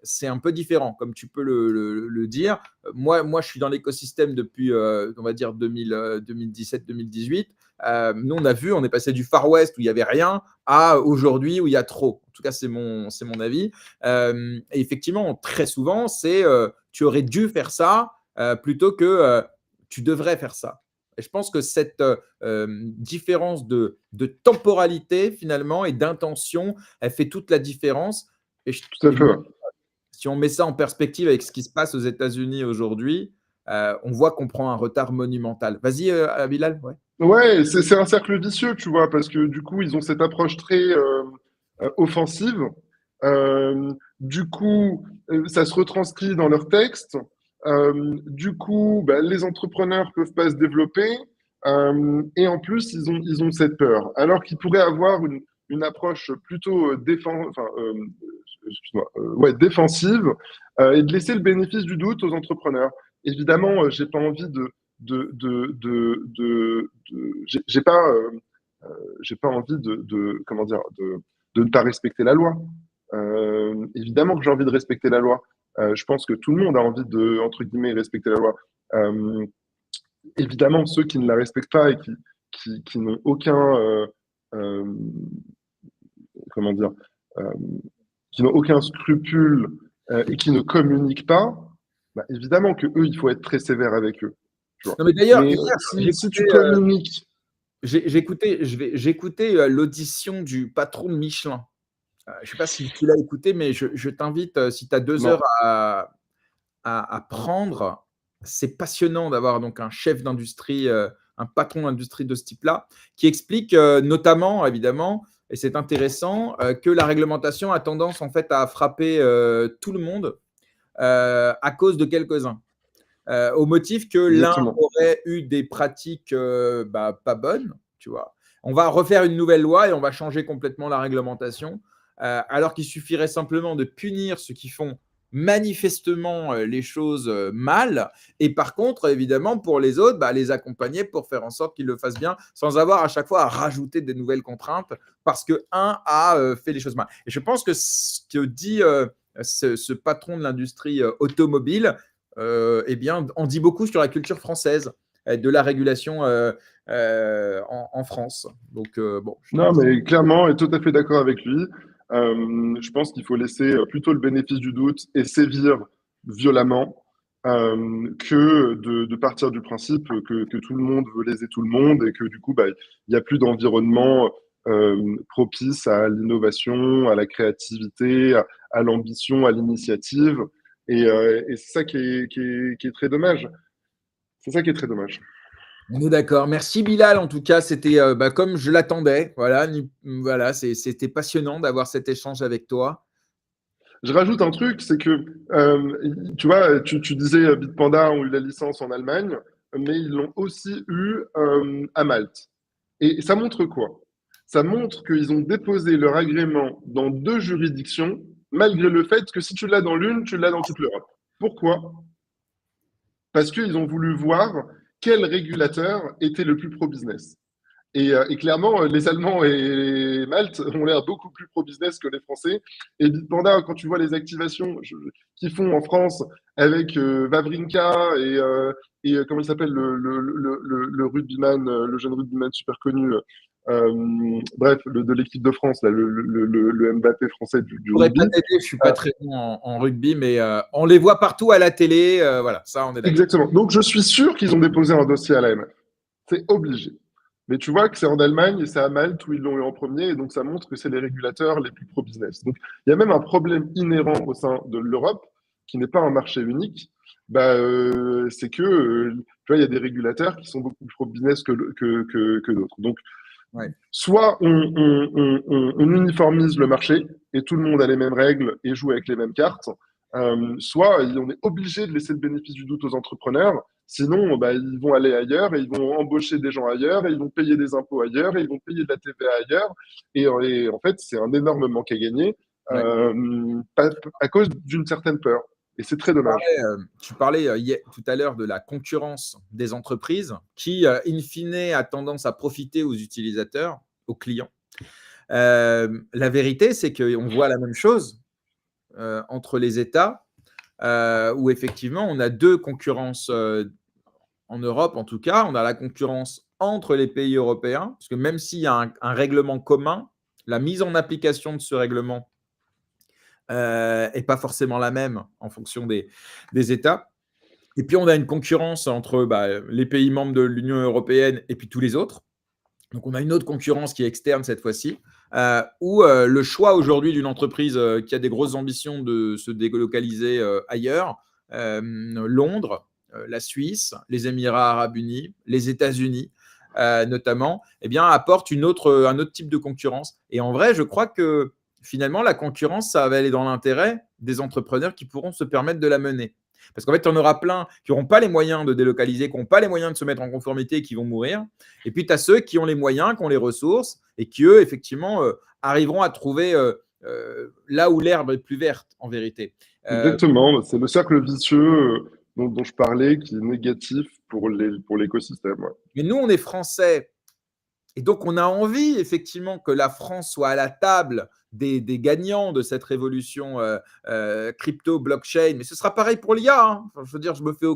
c'est un peu différent, comme tu peux le dire. Moi, je suis dans l'écosystème depuis, on va dire, 2017-2018. Nous, on est passé du Far West où il n'y avait rien à aujourd'hui où il y a trop. En tout cas, c'est mon avis. Et effectivement, très souvent, c'est tu aurais dû faire ça plutôt que tu devrais faire ça. Et je pense que cette différence de temporalité, finalement, et d'intention, elle fait toute la différence. Tout à fait. Si on met ça en perspective avec ce qui se passe aux États-Unis aujourd'hui, on voit qu'on prend un retard monumental. Vas-y, Bilal. Ouais, c'est un cercle vicieux, tu vois, parce que du coup, ils ont cette approche très offensive. Du coup, ça se retranscrit dans leurs textes. Du coup, bah, les entrepreneurs peuvent pas se développer. Et en plus, ils ont cette peur. Alors qu'ils pourraient avoir une approche plutôt défensive et de laisser le bénéfice du doute aux entrepreneurs. Évidemment, j'ai pas envie j'ai pas envie de ne pas respecter la loi. Évidemment que j'ai envie de respecter la loi. Je pense que tout le monde a envie de, entre guillemets, respecter la loi. Évidemment, ceux qui ne la respectent pas et qui n'ont aucun, comment dire, qui n'ont aucun scrupule et qui ne communiquent pas, bah, évidemment que eux, il faut être très sévère avec eux. Non, mais d'ailleurs, si tu communiques, J'écoutais l'audition du patron de Michelin. Je ne sais pas si tu l'as écouté, mais je t'invite, si tu as 2 heures Non. à prendre. C'est passionnant d'avoir donc un chef d'industrie, un patron d'industrie de ce type-là, qui explique notamment, évidemment, et c'est intéressant, que la réglementation a tendance en fait à frapper tout le monde à cause de quelques-uns. Au motif que l'un Exactement. aurait eu des pratiques pas bonnes, tu vois. On va refaire une nouvelle loi et on va changer complètement la réglementation, alors qu'il suffirait simplement de punir ceux qui font manifestement les choses mal, et par contre, évidemment, pour les autres, les accompagner pour faire en sorte qu'ils le fassent bien, sans avoir à chaque fois à rajouter des nouvelles contraintes, parce qu'un a fait les choses mal. Et je pense que ce que dit ce patron de l'industrie automobile, eh bien, on dit beaucoup sur la culture française, de la régulation en France. Donc, bon, je Non, trouve mais clairement, et tout à fait d'accord avec lui. Je pense qu'il faut laisser plutôt le bénéfice du doute et sévir violemment que de partir du principe que tout le monde veut léser tout le monde et que du coup, il n'y a plus d'environnement propice à l'innovation, à la créativité, à l'ambition, à l'initiative. Et c'est ça qui est très dommage. C'est ça qui est très dommage. On est d'accord. Merci Bilal. En tout cas, c'était comme je l'attendais. Voilà, voilà, c'était passionnant d'avoir cet échange avec toi. Je rajoute un truc, c'est que, tu vois, tu disais Bitpanda ont eu la licence en Allemagne, mais ils l'ont aussi eu à Malte. Et ça montre quoi? Ça montre qu'ils ont déposé leur agrément dans 2 juridictions, malgré le fait que si tu l'as dans l'une, tu l'as dans toute l'Europe. Pourquoi? Parce qu'ils ont voulu voir quel régulateur était le plus pro-business. Et clairement, les Allemands et Malte ont l'air beaucoup plus pro-business que les Français. Et Bitpanda, quand tu vois les activations qu'ils font en France avec Wawrinka et comment il s'appelle le rugbyman, le jeune rugbyman super connu, bref, de l'équipe de France, là, le Mbappé français du Je pourrais rugby. pas t'aider, je suis pas très bon en rugby, mais on les voit partout à la télé. Voilà, ça, on est d'accord. Exactement. Donc je suis sûr qu'ils ont déposé un dossier à l'AMF. C'est obligé. Mais tu vois que c'est en Allemagne et c'est à Malte où ils l'ont eu en premier, et donc ça montre que c'est les régulateurs les plus pro-business. Donc il y a même un problème inhérent au sein de l'Europe, qui n'est pas un marché unique, c'est que tu vois, il y a des régulateurs qui sont beaucoup plus pro-business que d'autres. Donc Ouais. soit on uniformise le marché et tout le monde a les mêmes règles et joue avec les mêmes cartes, soit on est obligé de laisser le bénéfice du doute aux entrepreneurs. Sinon, ils vont aller ailleurs et ils vont embaucher des gens ailleurs et ils vont payer des impôts ailleurs et ils vont payer de la TVA ailleurs. Et en fait, c'est un énorme manque à gagner Ouais. à cause d'une certaine peur. Et c'est très dommage. Tu parlais tout à l'heure de la concurrence des entreprises qui, in fine, a tendance à profiter aux utilisateurs, aux clients. La vérité, c'est qu'on voit la même chose entre les États, où effectivement, on a 2 concurrences en Europe, en tout cas. On a la concurrence entre les pays européens, parce que même s'il y a un règlement commun, la mise en application de ce règlement n'est pas forcément la même en fonction des États. Et puis, on a une concurrence entre les pays membres de l'Union européenne et puis tous les autres. Donc, on a une autre concurrence qui est externe cette fois-ci, où le choix aujourd'hui d'une entreprise qui a des grosses ambitions de se délocaliser ailleurs, Londres, la Suisse, les Émirats arabes unis, les États-Unis notamment, apporte un autre type de concurrence. Et en vrai, je crois que finalement, la concurrence, ça va aller dans l'intérêt des entrepreneurs qui pourront se permettre de la mener. Parce qu'en fait, tu en auras plein qui n'auront pas les moyens de délocaliser, qui n'ont pas les moyens de se mettre en conformité et qui vont mourir. Et puis, tu as ceux qui ont les moyens, qui ont les ressources et qui, eux, effectivement, arriveront à trouver là où l'herbe est plus verte, en vérité. Exactement, c'est le cercle vicieux dont je parlais qui est négatif pour l'écosystème. Ouais. Mais nous, on est Français. Et donc, on a envie, effectivement, que la France soit à la table des gagnants de cette révolution crypto, blockchain. Mais ce sera pareil pour l'IA. Hein. Enfin, je veux dire, je ne me fais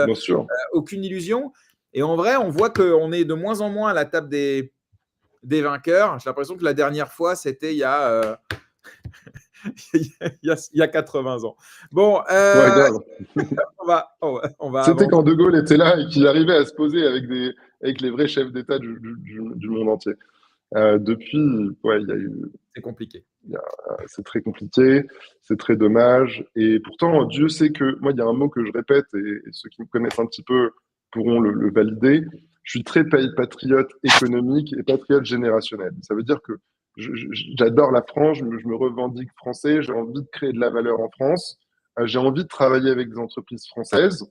Bien sûr. aucune illusion. Et en vrai, on voit qu'on est de moins en moins à la table des vainqueurs. J'ai l'impression que la dernière fois, c'était il y a il y a 80 ans. Bon, Ouais, grave. on va C'était avancer. quand De Gaulle était là et qu'il arrivait à se poser avec avec les vrais chefs d'État du monde entier. Depuis, ouais, il y a eu, C'est compliqué. c'est très compliqué, c'est très dommage. Et pourtant, Dieu sait que, moi, il y a un mot que je répète, et ceux qui me connaissent un petit peu pourront le valider. Je suis très patriote économique et patriote générationnel. Ça veut dire que j'adore la France, je me revendique français, j'ai envie de créer de la valeur en France, j'ai envie de travailler avec des entreprises françaises,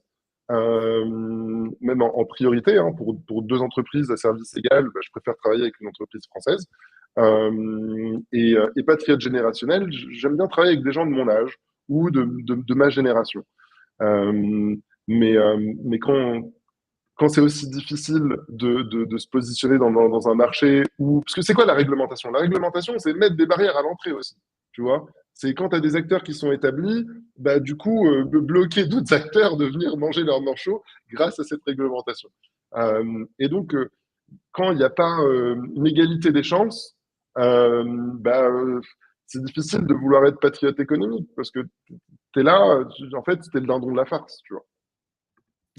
même en priorité, hein, pour deux entreprises à service égal, bah, je préfère travailler avec une entreprise française. Et patriote générationnel, j'aime bien travailler avec des gens de mon âge ou de ma génération. Euh, mais quand c'est aussi difficile de se positionner dans un marché où... Parce que c'est quoi la réglementation? La réglementation, c'est mettre des barrières à l'entrée aussi, tu vois. C'est quand tu as des acteurs qui sont établis, bah, du coup, bloquer d'autres acteurs de venir manger leur morceau grâce à cette réglementation. Et donc, quand il n'y a pas une égalité des chances, bah, c'est difficile de vouloir être patriote économique parce que tu es là, en fait, tu es le dindon de la farce, tu vois.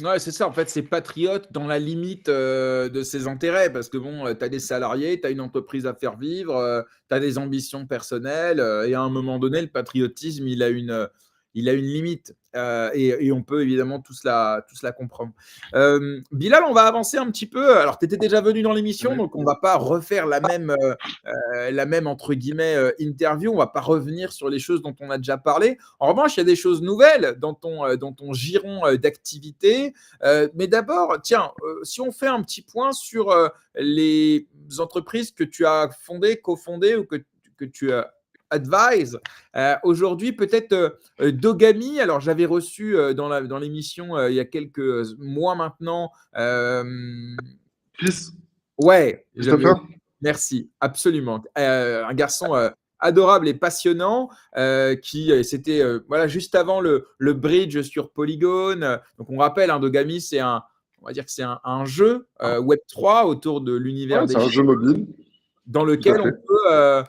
Ouais, c'est ça. En fait, c'est patriote dans la limite de ses intérêts. Parce que bon, tu as des salariés, tu as une entreprise à faire vivre, tu as des ambitions personnelles. Et à un moment donné, le patriotisme, il a une limite. Et on peut évidemment tous la comprendre. Bilal, on va avancer un petit peu. Alors, tu étais déjà venu dans l'émission, Ouais. donc on ne va pas refaire la même entre guillemets interview. On va pas revenir sur les choses dont on a déjà parlé. En revanche, il y a des choses nouvelles dans ton giron d'activité. Mais d'abord, tiens, si on fait un petit point sur les entreprises que tu as fondées, cofondées ou que tu as advise. Aujourd'hui, peut-être Dogami. Alors, j'avais reçu dans l'émission il y a quelques mois maintenant. Chris, Ouais, j'avais. Christopher? Merci, absolument. Un garçon adorable et passionnant qui c'était voilà juste avant le bridge sur Polygon. Donc on rappelle, hein, Dogami, on va dire que c'est un jeu Web 3 autour de l'univers Ouais, des c'est un chiens jeu mobile, dans tout à lequel on fait. peut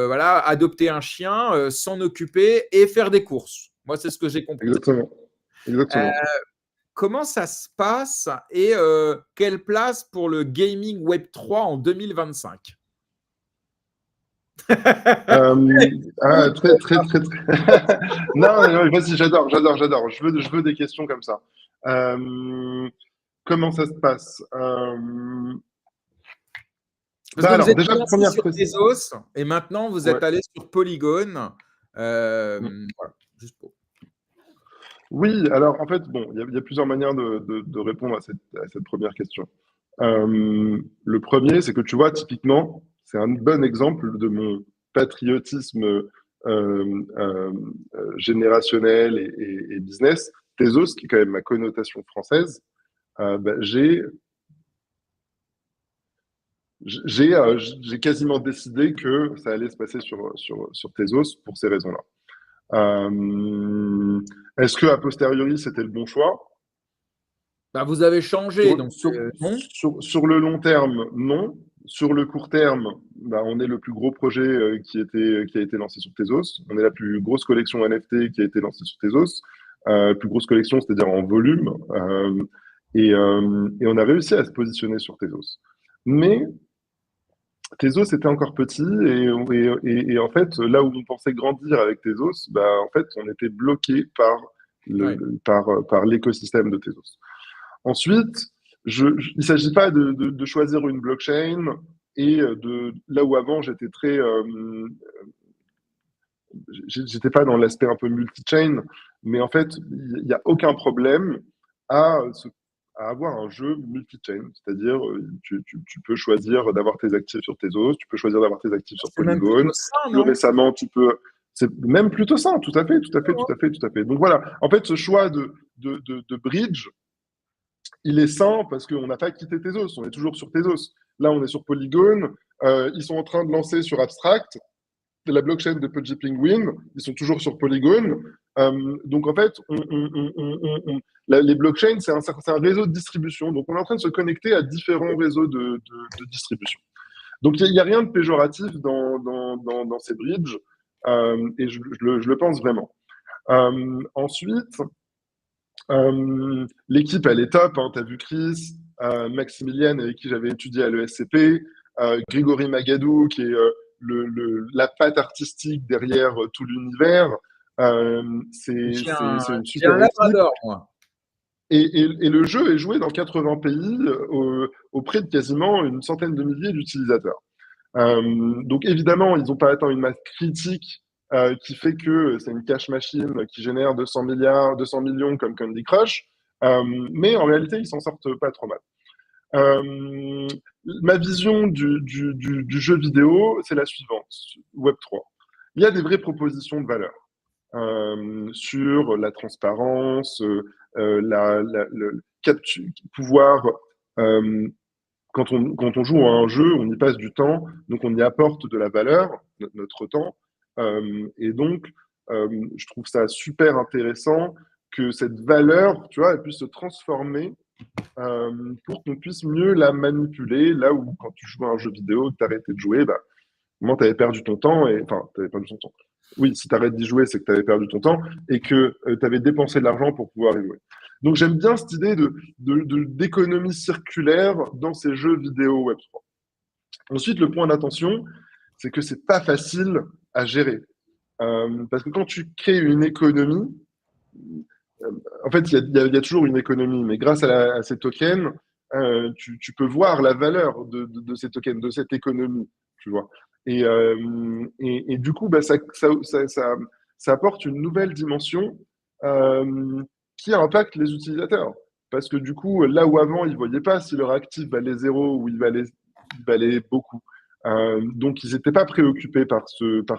voilà adopter un chien, s'en occuper et faire des courses. Moi, c'est ce que j'ai compris. Exactement. Euh, Exactement. Comment ça se passe et quelle place pour le gaming Web 3 en 2025? Très, très, très, très. Non, non, vas-y, j'adore. Je veux des questions comme ça. Euh, Comment ça se passe? Parce Bah que vous alors, êtes déjà, commencé première sur précision. Tezos et maintenant vous Ouais. êtes allé sur Polygon. Voilà, juste pour. Oui, alors en fait, bon, il y a plusieurs manières de répondre à cette première question. Le premier, c'est que tu vois, typiquement, c'est un bon exemple de mon patriotisme générationnel et business. Tezos, qui est quand même ma connotation française, bah, j'ai quasiment décidé que ça allait se passer sur Tezos pour ces raisons-là. Est-ce que a posteriori c'était le bon choix? Bah, vous avez changé, Sur, donc sur, non. sur le long terme, non. Sur le court terme, bah, on est le plus gros projet qui a été lancé sur Tezos. On est la plus grosse collection NFT qui a été lancée sur Tezos. Plus grosse collection, c'est-à-dire en volume. Et on a réussi à se positionner sur Tezos. Mais Tezos était encore petit et en fait, là où on pensait grandir avec Tezos, bah, en fait, on était bloqué Ouais. par l'écosystème de Tezos. Ensuite, il ne s'agit pas de choisir une blockchain et là où avant j'étais pas dans l'aspect un peu multi-chain, mais en fait, il n'y a aucun problème à, à avoir un jeu multi-chain, c'est-à-dire tu peux choisir d'avoir tes actifs sur Tezos, tu peux choisir d'avoir tes actifs sur C'est même plutôt Polygon, ça, plus non? récemment, c'est même plutôt ça, tout à fait, tout à fait, tout à fait, tout à fait. Donc voilà, en fait, ce choix de bridge, il est sain parce qu'on n'a pas quitté Tezos, on est toujours sur Tezos. Là, on est sur Polygon, ils sont en train de lancer sur Abstract la blockchain de Pudgy Penguin, ils sont toujours sur Polygon. Donc en fait, les blockchains, c'est un réseau de distribution. Donc on est en train de se connecter à différents réseaux de distribution. Donc il n'y a rien de péjoratif dans ces bridges, et je le pense vraiment. Ensuite, l'équipe, elle est top. Hein, tu as vu Chris. Maximilian, avec qui j'avais étudié à l'ESCP, Grégory Magadou, qui est la patte artistique derrière tout l'univers. C'est une J'ai un super équipe. labrador, moi. Et le jeu est joué dans 80 pays auprès de quasiment une centaine de milliers d'utilisateurs. Donc évidemment, ils n'ont pas atteint une masse critique qui fait que c'est une cash machine qui génère 200 millions comme Candy Crush. Mais en réalité, ils s'en sortent pas trop mal. Ma vision du jeu vidéo, c'est la suivante, Web3. Il y a des vraies propositions de valeur sur la transparence, le pouvoir quand on joue à un jeu, on y passe du temps, donc on y apporte de la valeur, notre temps. Et donc, je trouve ça super intéressant que cette valeur, tu vois, elle puisse se transformer pour qu'on puisse mieux la manipuler. Là où, quand tu joues à un jeu vidéo, tu arrêtais de jouer, bah, moment, tu avais perdu ton temps, enfin, tu avais perdu ton temps. Oui, si tu arrêtes d'y jouer, c'est que tu avais perdu ton temps et que tu avais dépensé de l'argent pour pouvoir y jouer. Donc, j'aime bien cette idée d'économie circulaire dans ces jeux vidéo Web3. Ensuite, le point d'attention, c'est que c'est pas facile à gérer. Parce que quand tu crées une économie, en fait, il y a toujours une économie, mais grâce à ces tokens, tu peux voir la valeur de ces tokens, de cette économie, tu vois. Et du coup, bah, ça apporte une nouvelle dimension qui impacte les utilisateurs. Parce que du coup, là où avant, ils ne voyaient pas si leur actif valait zéro ou il valait beaucoup. Donc, ils n'étaient pas préoccupés par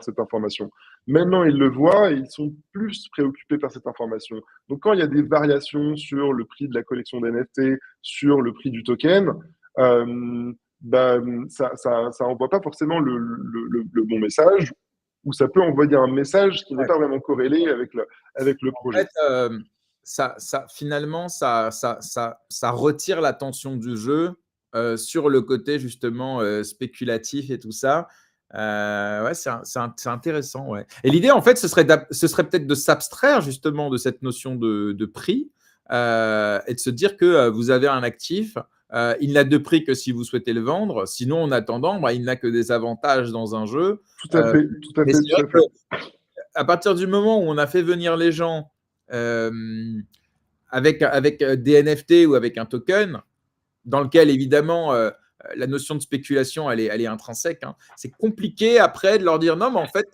cette information. Maintenant, ils le voient et ils sont plus préoccupés par cette information. Donc, quand il y a des variations sur le prix de la collection d'NFT, sur le prix du token, bah, ça envoie pas forcément le bon message, ou ça peut envoyer un message qui n'est pas vraiment corrélé avec le projet. En fait, finalement, ça retire l'attention du jeu sur le côté justement spéculatif et tout ça. Ouais, c'est intéressant. Ouais. Et l'idée, en fait, ce serait peut-être de s'abstraire justement de cette notion de prix et de se dire que vous avez un actif. Il n'a de prix que si vous souhaitez le vendre. Sinon, en attendant, bah, il n'a que des avantages dans un jeu. Tout à fait, tout à fait, tout à fait. À partir du moment où on a fait venir les gens avec des NFT ou avec un token, dans lequel, évidemment, la notion de spéculation, elle est intrinsèque. Hein. C'est compliqué après de leur dire non, mais en fait,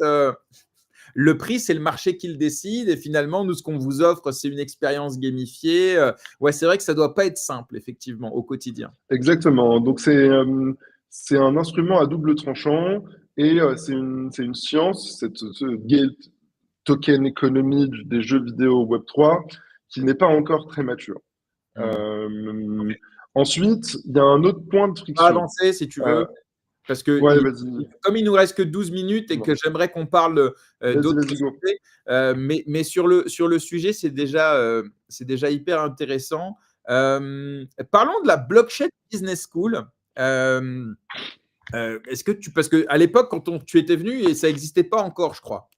le prix, c'est le marché qui le décide. Et finalement, nous, ce qu'on vous offre, c'est une expérience gamifiée. Ouais, c'est vrai que ça ne doit pas être simple, effectivement, au quotidien. Exactement. Donc, c'est un instrument à double tranchant et c'est une science, cette token économie des jeux vidéo Web3 qui n'est pas encore très mature. Ensuite, il y a un autre point de friction. Avancer, si tu veux. Parce que ouais, comme il nous reste que 12 minutes et que j'aimerais qu'on parle d'autres sujets, mais sur le sujet, c'est déjà hyper intéressant. Parlons de la Blockchain Business School. Est-ce que parce qu'à l'époque, quand tu étais venu, et ça n'existait pas encore, je crois.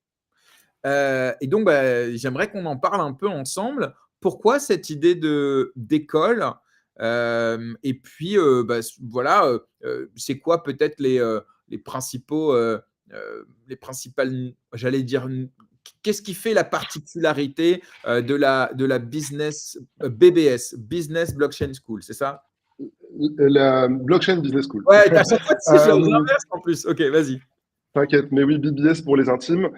Et donc, j'aimerais qu'on en parle un peu ensemble. Pourquoi cette idée d'école et puis, voilà, c'est quoi peut-être les principales, j'allais dire, qu'est-ce qui fait la particularité de la business BBS, Business Blockchain School, c'est ça? La Blockchain Business School. Ouais, à chaque fois, tu sais, je l'inverse en plus. Ok, vas-y. T'inquiète, mais oui, BBS pour les intimes.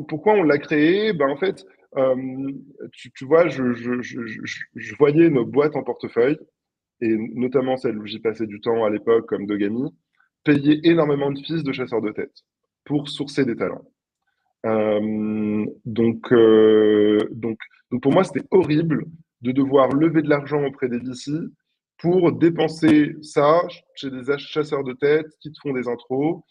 Pourquoi on l'a créé? En fait, tu vois, je voyais nos boîtes en portefeuille, et notamment celles où j'y passais du temps à l'époque, comme Dogami, payer énormément de fees de chasseurs de tête pour sourcer des talents. Donc pour moi, c'était horrible de devoir lever de l'argent auprès des VC pour dépenser ça chez des chasseurs de tête qui te font des intros.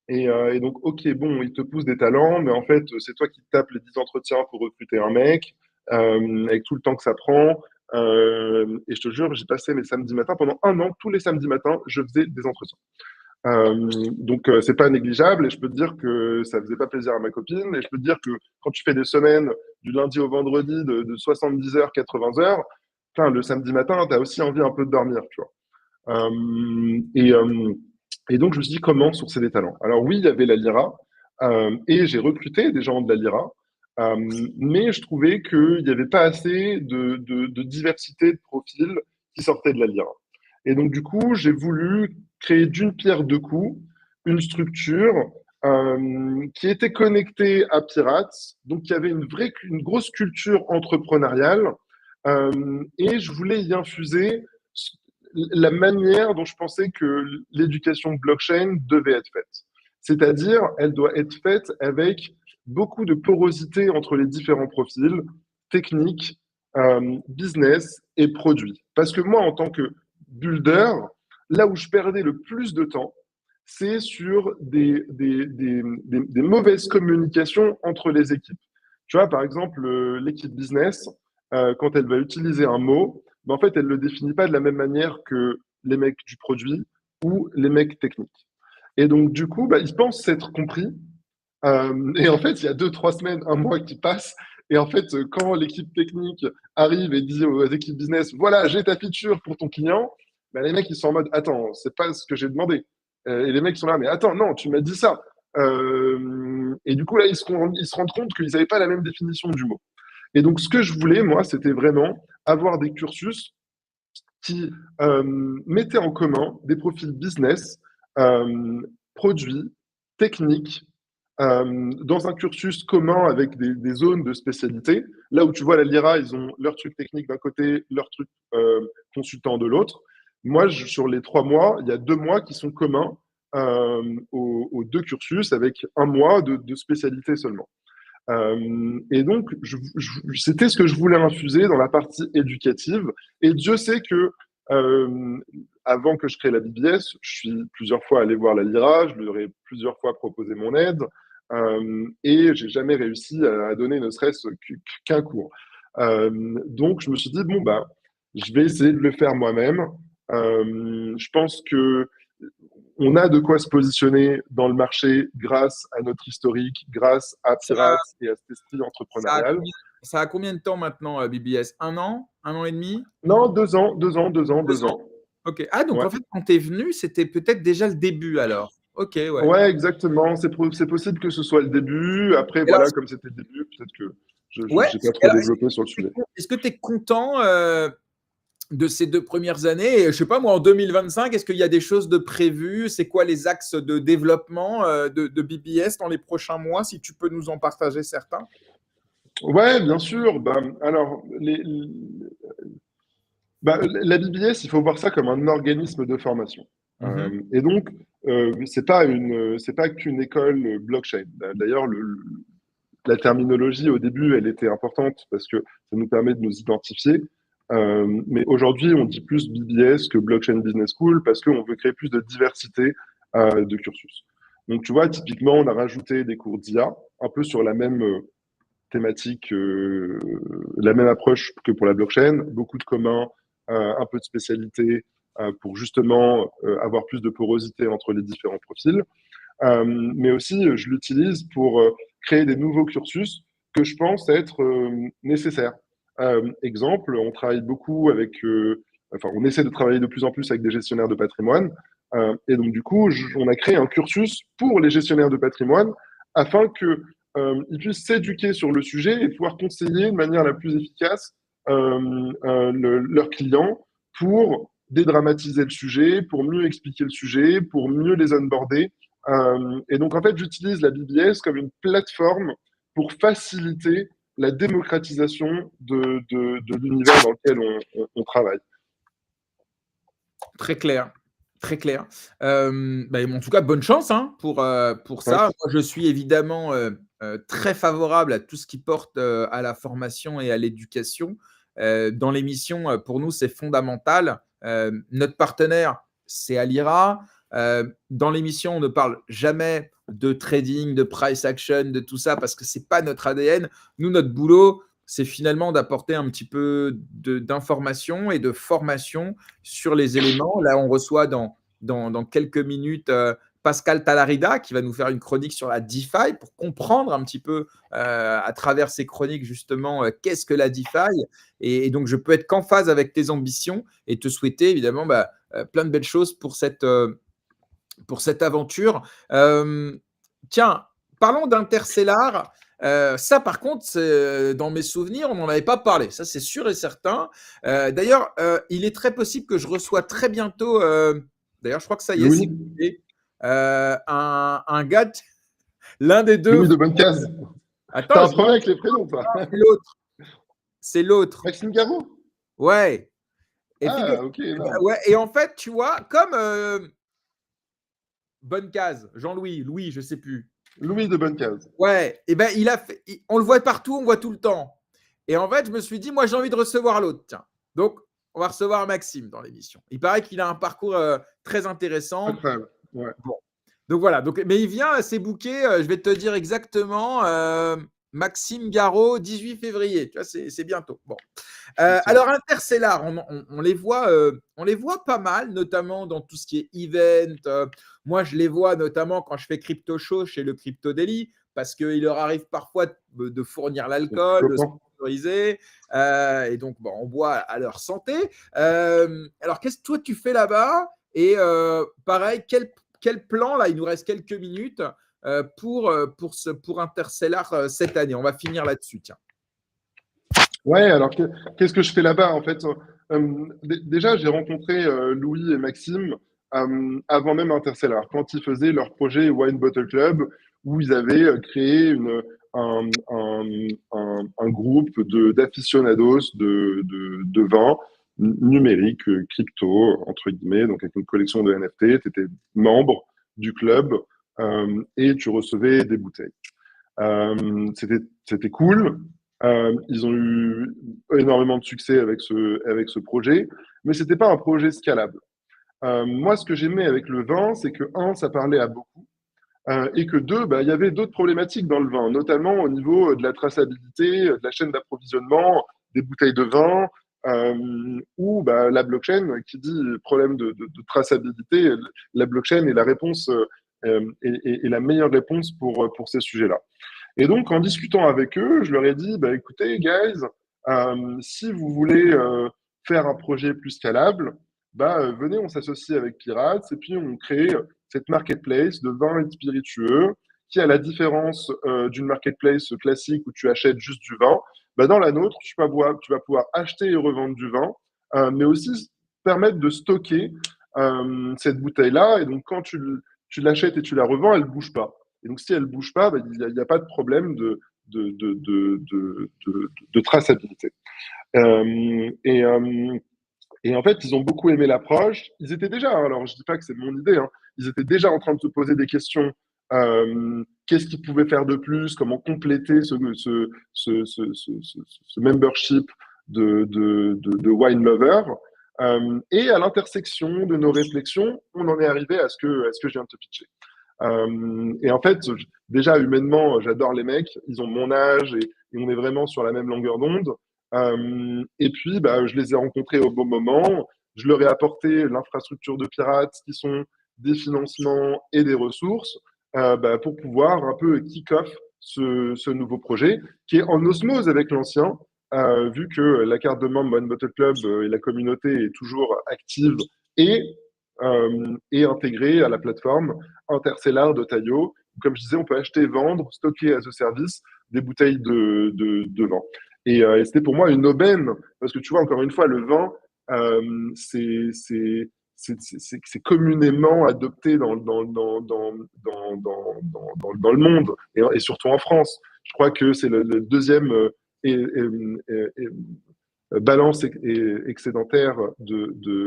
Et donc, ok, bon, ils te poussent des talents, mais en fait, c'est toi qui tapes les 10 entretiens pour recruter un mec, avec tout le temps que ça prend. Et je te jure, j'ai passé mes samedis matins, pendant 1 an, tous les samedis matins, je faisais des entretiens. Donc, c'est pas négligeable, et je peux te dire que ça faisait pas plaisir à ma copine, et je peux te dire que quand tu fais des semaines du lundi au vendredi de 70 heures, 80 heures, le samedi matin, tu as aussi envie un peu de dormir, tu vois. Et donc, je me suis dit, comment sourcer des talents? Alors oui, il y avait la Lyra, et j'ai recruté des gens de la Lyra, mais je trouvais qu'il n'y avait pas assez de diversité de profils qui sortaient de la Lyra. Et donc, du coup, j'ai voulu créer d'une pierre deux coups une structure qui était connectée à Pirates, donc qui avait une grosse culture entrepreneuriale, et je voulais y infuser la manière dont je pensais que l'éducation blockchain devait être faite. C'est-à-dire, elle doit être faite avec beaucoup de porosité entre les différents profils, techniques, business et produits. Parce que moi, en tant que builder, là où je perdais le plus de temps, c'est sur des mauvaises communications entre les équipes. Tu vois, par exemple, l'équipe business, quand elle va utiliser un mot, ben en fait, elle ne le définit pas de la même manière que les mecs du produit ou les mecs techniques. Et donc, du coup, bah, ils pensent s'être compris. Et en fait, il y a 2, 3 semaines, un mois qui passe. Et en fait, quand l'équipe technique arrive et dit aux équipes business, voilà, j'ai ta feature pour ton client, bah, les mecs, ils sont en mode, attends, c'est pas ce que j'ai demandé. Et les mecs sont là, mais attends, non, tu m'as dit ça. Et du coup, là, ils se rendent compte qu'ils n'avaient pas la même définition du mot. Et donc, ce que je voulais, moi, c'était vraiment avoir des cursus qui mettaient en commun des profils business, produits, techniques, dans un cursus commun avec des zones de spécialité. Là où tu vois la Lyra, ils ont leur truc technique d'un côté, leur truc consultant de l'autre. Moi, sur les 3 mois, il y a 2 mois qui sont communs aux deux cursus avec un mois de spécialité seulement. Et donc, c'était ce que je voulais infuser dans la partie éducative. Et Dieu sait que avant que je crée la BBS, je suis plusieurs fois allé voir la Lyra, je leur ai plusieurs fois proposé mon aide, et j'ai jamais réussi à donner ne serait-ce qu'un cours. Donc, je me suis dit, bon, bah, je vais essayer de le faire moi-même. Je pense que on a de quoi se positionner dans le marché grâce à notre historique, grâce à Ça, Pirates et à cet esprit ça a entrepreneurial. combien, ça a combien de temps maintenant, BBS? Un an et demi? Non, 2 ans, 2 ans, 2 ans, 2 ans? 2 ans. Ok. Ah, donc Ouais. en fait, quand tu es venu, c'était peut-être déjà le début alors. Ok, ouais. Ouais, exactement. C'est possible que ce soit le début. Après, Et alors, voilà, comme c'était le début, peut-être que je ouais. n'ai pas Et trop alors, développé sur le sujet. est-ce que tu es content de ces 2 premières années? Et, je sais pas, moi, en 2025, est-ce qu'il y a des choses de prévues? C'est quoi les axes de développement de BBS dans les prochains mois, si tu peux nous en partager certains? Ouais, bien sûr. Bah, alors, la BBS, il faut voir ça comme un organisme de formation. Mhm. Et donc, c'est pas qu'une école blockchain. D'ailleurs, la terminologie, au début, elle était importante parce que ça nous permet de nous identifier. Mais aujourd'hui, on dit plus BBS que Blockchain Business School parce qu'on veut créer plus de diversité de cursus. Donc, tu vois, typiquement, on a rajouté des cours d'IA, un peu sur la même thématique, la même approche que pour la blockchain, beaucoup de communs, un peu de spécialité pour justement avoir plus de porosité entre les différents profils. Mais aussi, je l'utilise pour créer des nouveaux cursus que je pense être nécessaires. Exemple, on travaille beaucoup avec, enfin, on essaie de travailler de plus en plus avec des gestionnaires de patrimoine. Et donc, du coup, on a créé un cursus pour les gestionnaires de patrimoine afin que ils puissent s'éduquer sur le sujet et pouvoir conseiller de manière la plus efficace leurs clients pour dédramatiser le sujet, pour mieux expliquer le sujet, pour mieux les onboarder. Et donc, en fait, j'utilise la BBS comme une plateforme pour faciliter la démocratisation de l'univers dans lequel on travaille. Très clair. Très clair. Bah, en tout cas, bonne chance hein, pour Ouais. ça. Moi, je suis évidemment très favorable à tout ce qui porte à la formation et à l'éducation. Dans l'émission, pour nous, c'est fondamental. Notre partenaire, c'est Alira. Dans l'émission, on ne parle jamais de trading, de price action, de tout ça, parce que ce n'est pas notre ADN. Nous, notre boulot, c'est finalement d'apporter un petit peu d'information et de formation sur les éléments. Là, on reçoit dans quelques minutes Pascal Talarida qui va nous faire une chronique sur la DeFi pour comprendre un petit peu à travers ces chroniques justement qu'est-ce que la DeFi. Et donc, je peux être qu'en phase avec tes ambitions et te souhaiter évidemment plein de belles choses pour cette aventure. Tiens, parlons d'Interstellar. Ça, par contre, dans mes souvenirs, on n'en avait pas parlé. Ça, c'est sûr et certain. D'ailleurs, il est très possible que je reçois très bientôt. D'ailleurs, je crois que ça y est, c'est Louis, fait, un gars, l'un des deux. Louis de Bonnecase. Attends, T'as un problème avec les prénoms, toi? c'est l'autre. C'est l'autre. Maxime Garot? Ouais. Et, Ah, ok, non. ouais. Et en fait, tu vois, comme Bonnecase, Jean-Louis, Louis, je sais plus. Louis de Bonnecase. Ouais, et ben on le voit partout, on le voit tout le temps. Et en fait, je me suis dit, moi, j'ai envie de recevoir l'autre. Tiens, donc on va recevoir Maxime dans l'émission. Il paraît qu'il a un parcours très intéressant. Incroyable. Ouais. Bon, donc voilà. Mais il vient, c'est booké. Je vais te dire exactement. Maxime Garot, 18 février. Tu vois, c'est bientôt. Bon. Alors Interstellar, on les voit pas mal, notamment dans tout ce qui est event. Moi, je les vois notamment quand je fais Crypto Show chez le Crypto Daily, parce qu'il leur arrive parfois de fournir l'alcool, de sponsoriser, et donc on boit à leur santé. Alors, qu'est-ce que toi tu fais là-bas? Et pareil, quel plan là? Il nous reste quelques minutes pour Interstellar cette année. On va finir là-dessus, tiens. Ouais, alors qu'est-ce que je fais là-bas en fait? Déjà, j'ai rencontré Louis et Maxime avant même Interstellar, quand ils faisaient leur projet Wine Bottle Club, où ils avaient créé un groupe d'aficionados de vin numérique, crypto, entre guillemets, donc avec une collection de NFT. Tu étais membre du club et tu recevais des bouteilles. C'était cool. Ils ont eu énormément de succès avec ce projet, mais c'était pas un projet scalable. Moi, ce que j'aimais avec le vin, c'est que, un, ça parlait à beaucoup, et que deux, il y avait d'autres problématiques dans le vin, notamment au niveau de la traçabilité, de la chaîne d'approvisionnement, des bouteilles de vin, ou la blockchain, qui dit problème de traçabilité, la blockchain est la réponse, est la meilleure réponse pour ces sujets-là. Et donc, en discutant avec eux, je leur ai dit, écoutez, guys, si vous voulez faire un projet plus scalable, venez, on s'associe avec Pirates et puis on crée cette marketplace de vins et de spiritueux qui, à la différence d'une marketplace classique où tu achètes juste du vin, dans la nôtre, tu vas pouvoir acheter et revendre du vin, mais aussi permettre de stocker cette bouteille-là. Et donc, quand tu l'achètes et tu la revends, elle ne bouge pas. Et donc, si elle ne bouge pas, il n'y a pas de problème de traçabilité. Et en fait, ils ont beaucoup aimé l'approche. Ils étaient déjà, alors je ne dis pas que c'est mon idée, ils étaient déjà en train de se poser des questions. Qu'est-ce qu'ils pouvaient faire de plus? Comment compléter ce membership de Wine Lover? Et à l'intersection de nos réflexions, on en est arrivé à ce que je viens de te pitcher. Et en fait, déjà humainement, j'adore les mecs. Ils ont mon âge et on est vraiment sur la même longueur d'onde. Et puis, je les ai rencontrés au bon moment. Je leur ai apporté l'infrastructure de Pirates, qui sont des financements et des ressources, pour pouvoir un peu kick-off ce nouveau projet, qui est en osmose avec l'ancien, vu que la carte de membre One Bottle Club et la communauté est toujours active et intégrée à la plateforme Interstellar de Taillot. Comme je disais, on peut acheter, vendre, stocker as a service des bouteilles de vin. Et c'était pour moi une aubaine, parce que tu vois, encore une fois, le vin, c'est communément adopté dans le monde, et surtout en France. Je crois que c'est le deuxième balance excédentaire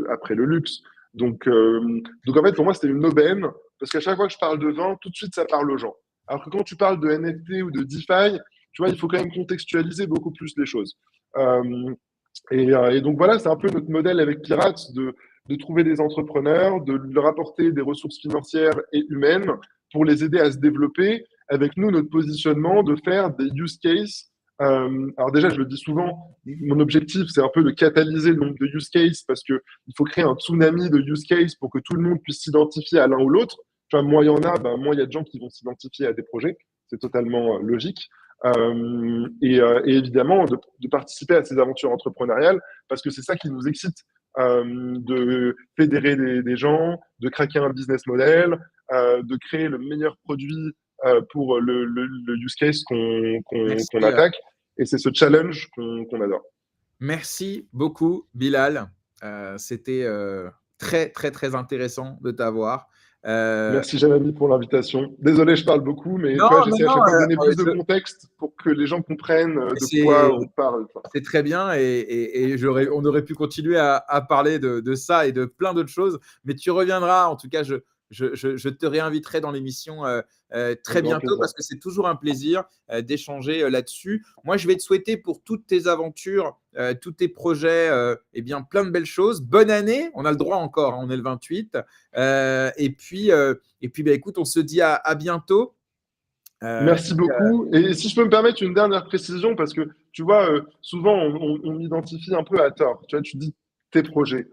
après le luxe. Donc en fait, pour moi, c'était une aubaine, parce qu'à chaque fois que je parle de vin, tout de suite, ça parle aux gens. Alors que quand tu parles de NFT ou de DeFi, tu vois, il faut quand même contextualiser beaucoup plus les choses. Et donc voilà, c'est un peu notre modèle avec Pirates, de trouver des entrepreneurs, de leur apporter des ressources financières et humaines pour les aider à se développer. Avec nous, notre positionnement de faire des use cases. Alors déjà, je le dis souvent, mon objectif, c'est un peu de catalyser le nombre de use cases, parce qu'il faut créer un tsunami de use cases pour que tout le monde puisse s'identifier à l'un ou l'autre. Tu vois, moins il y en a, ben, moins il y a de gens qui vont s'identifier à des projets. C'est totalement logique. Et évidemment, de participer à ces aventures entrepreneuriales, parce que c'est ça qui nous excite, de fédérer des gens, de craquer un business model, de créer le meilleur produit pour le use case qu'on Merci, attaque. Et c'est ce challenge qu'on adore. merci beaucoup, Bilal. C'était très, très, très intéressant de t'avoir. Merci, Janami, pour l'invitation. Désolé, je parle beaucoup, mais tu Non, vois, non, j'essaie à non, chaque fois de donner plus de je- contexte pour que les gens comprennent de c'est quoi on parle. Quoi. c'est très bien et on aurait pu continuer à parler de ça et de plein d'autres choses, mais tu reviendras. En tout cas, je te réinviterai dans l'émission Avec très grand bientôt plaisir. parce que c'est toujours un plaisir d'échanger là-dessus. Moi, je vais te souhaiter pour toutes tes aventures, tous tes projets, eh bien, plein de belles choses. Bonne année, on a le droit encore, hein, on est le 28. Et puis bah, écoute, on se dit à bientôt. Euh, Merci beaucoup. Et si je peux me permettre une dernière précision, parce que tu vois, souvent on m'identifie un peu à tort. Tu vois, tu dis tes projets.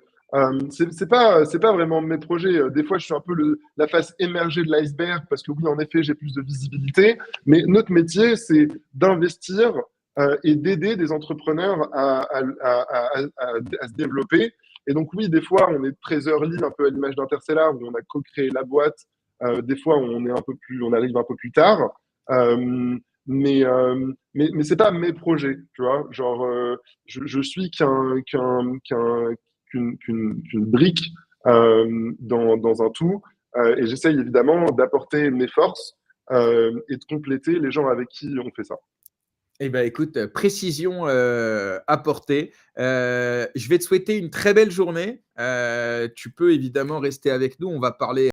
C'est pas vraiment mes projets. Des fois, je suis un peu la face émergée de l'iceberg, parce que oui, en effet, j'ai plus de visibilité. Mais notre métier, c'est d'investir et d'aider des entrepreneurs à se développer. Et donc oui, des fois, on est très early, un peu à l'image d'Interstellar, où on a co-créé la boîte. Des fois, on arrive un peu plus tard. Euh, mais c'est pas mes projets, tu vois. Genre, je suis qu'une brique dans un tout, et j'essaye évidemment d'apporter mes forces et de compléter les gens avec qui on fait ça. Eh ben, écoute, précision apportée. Je vais te souhaiter une très belle journée. Tu peux évidemment rester avec nous. On va parler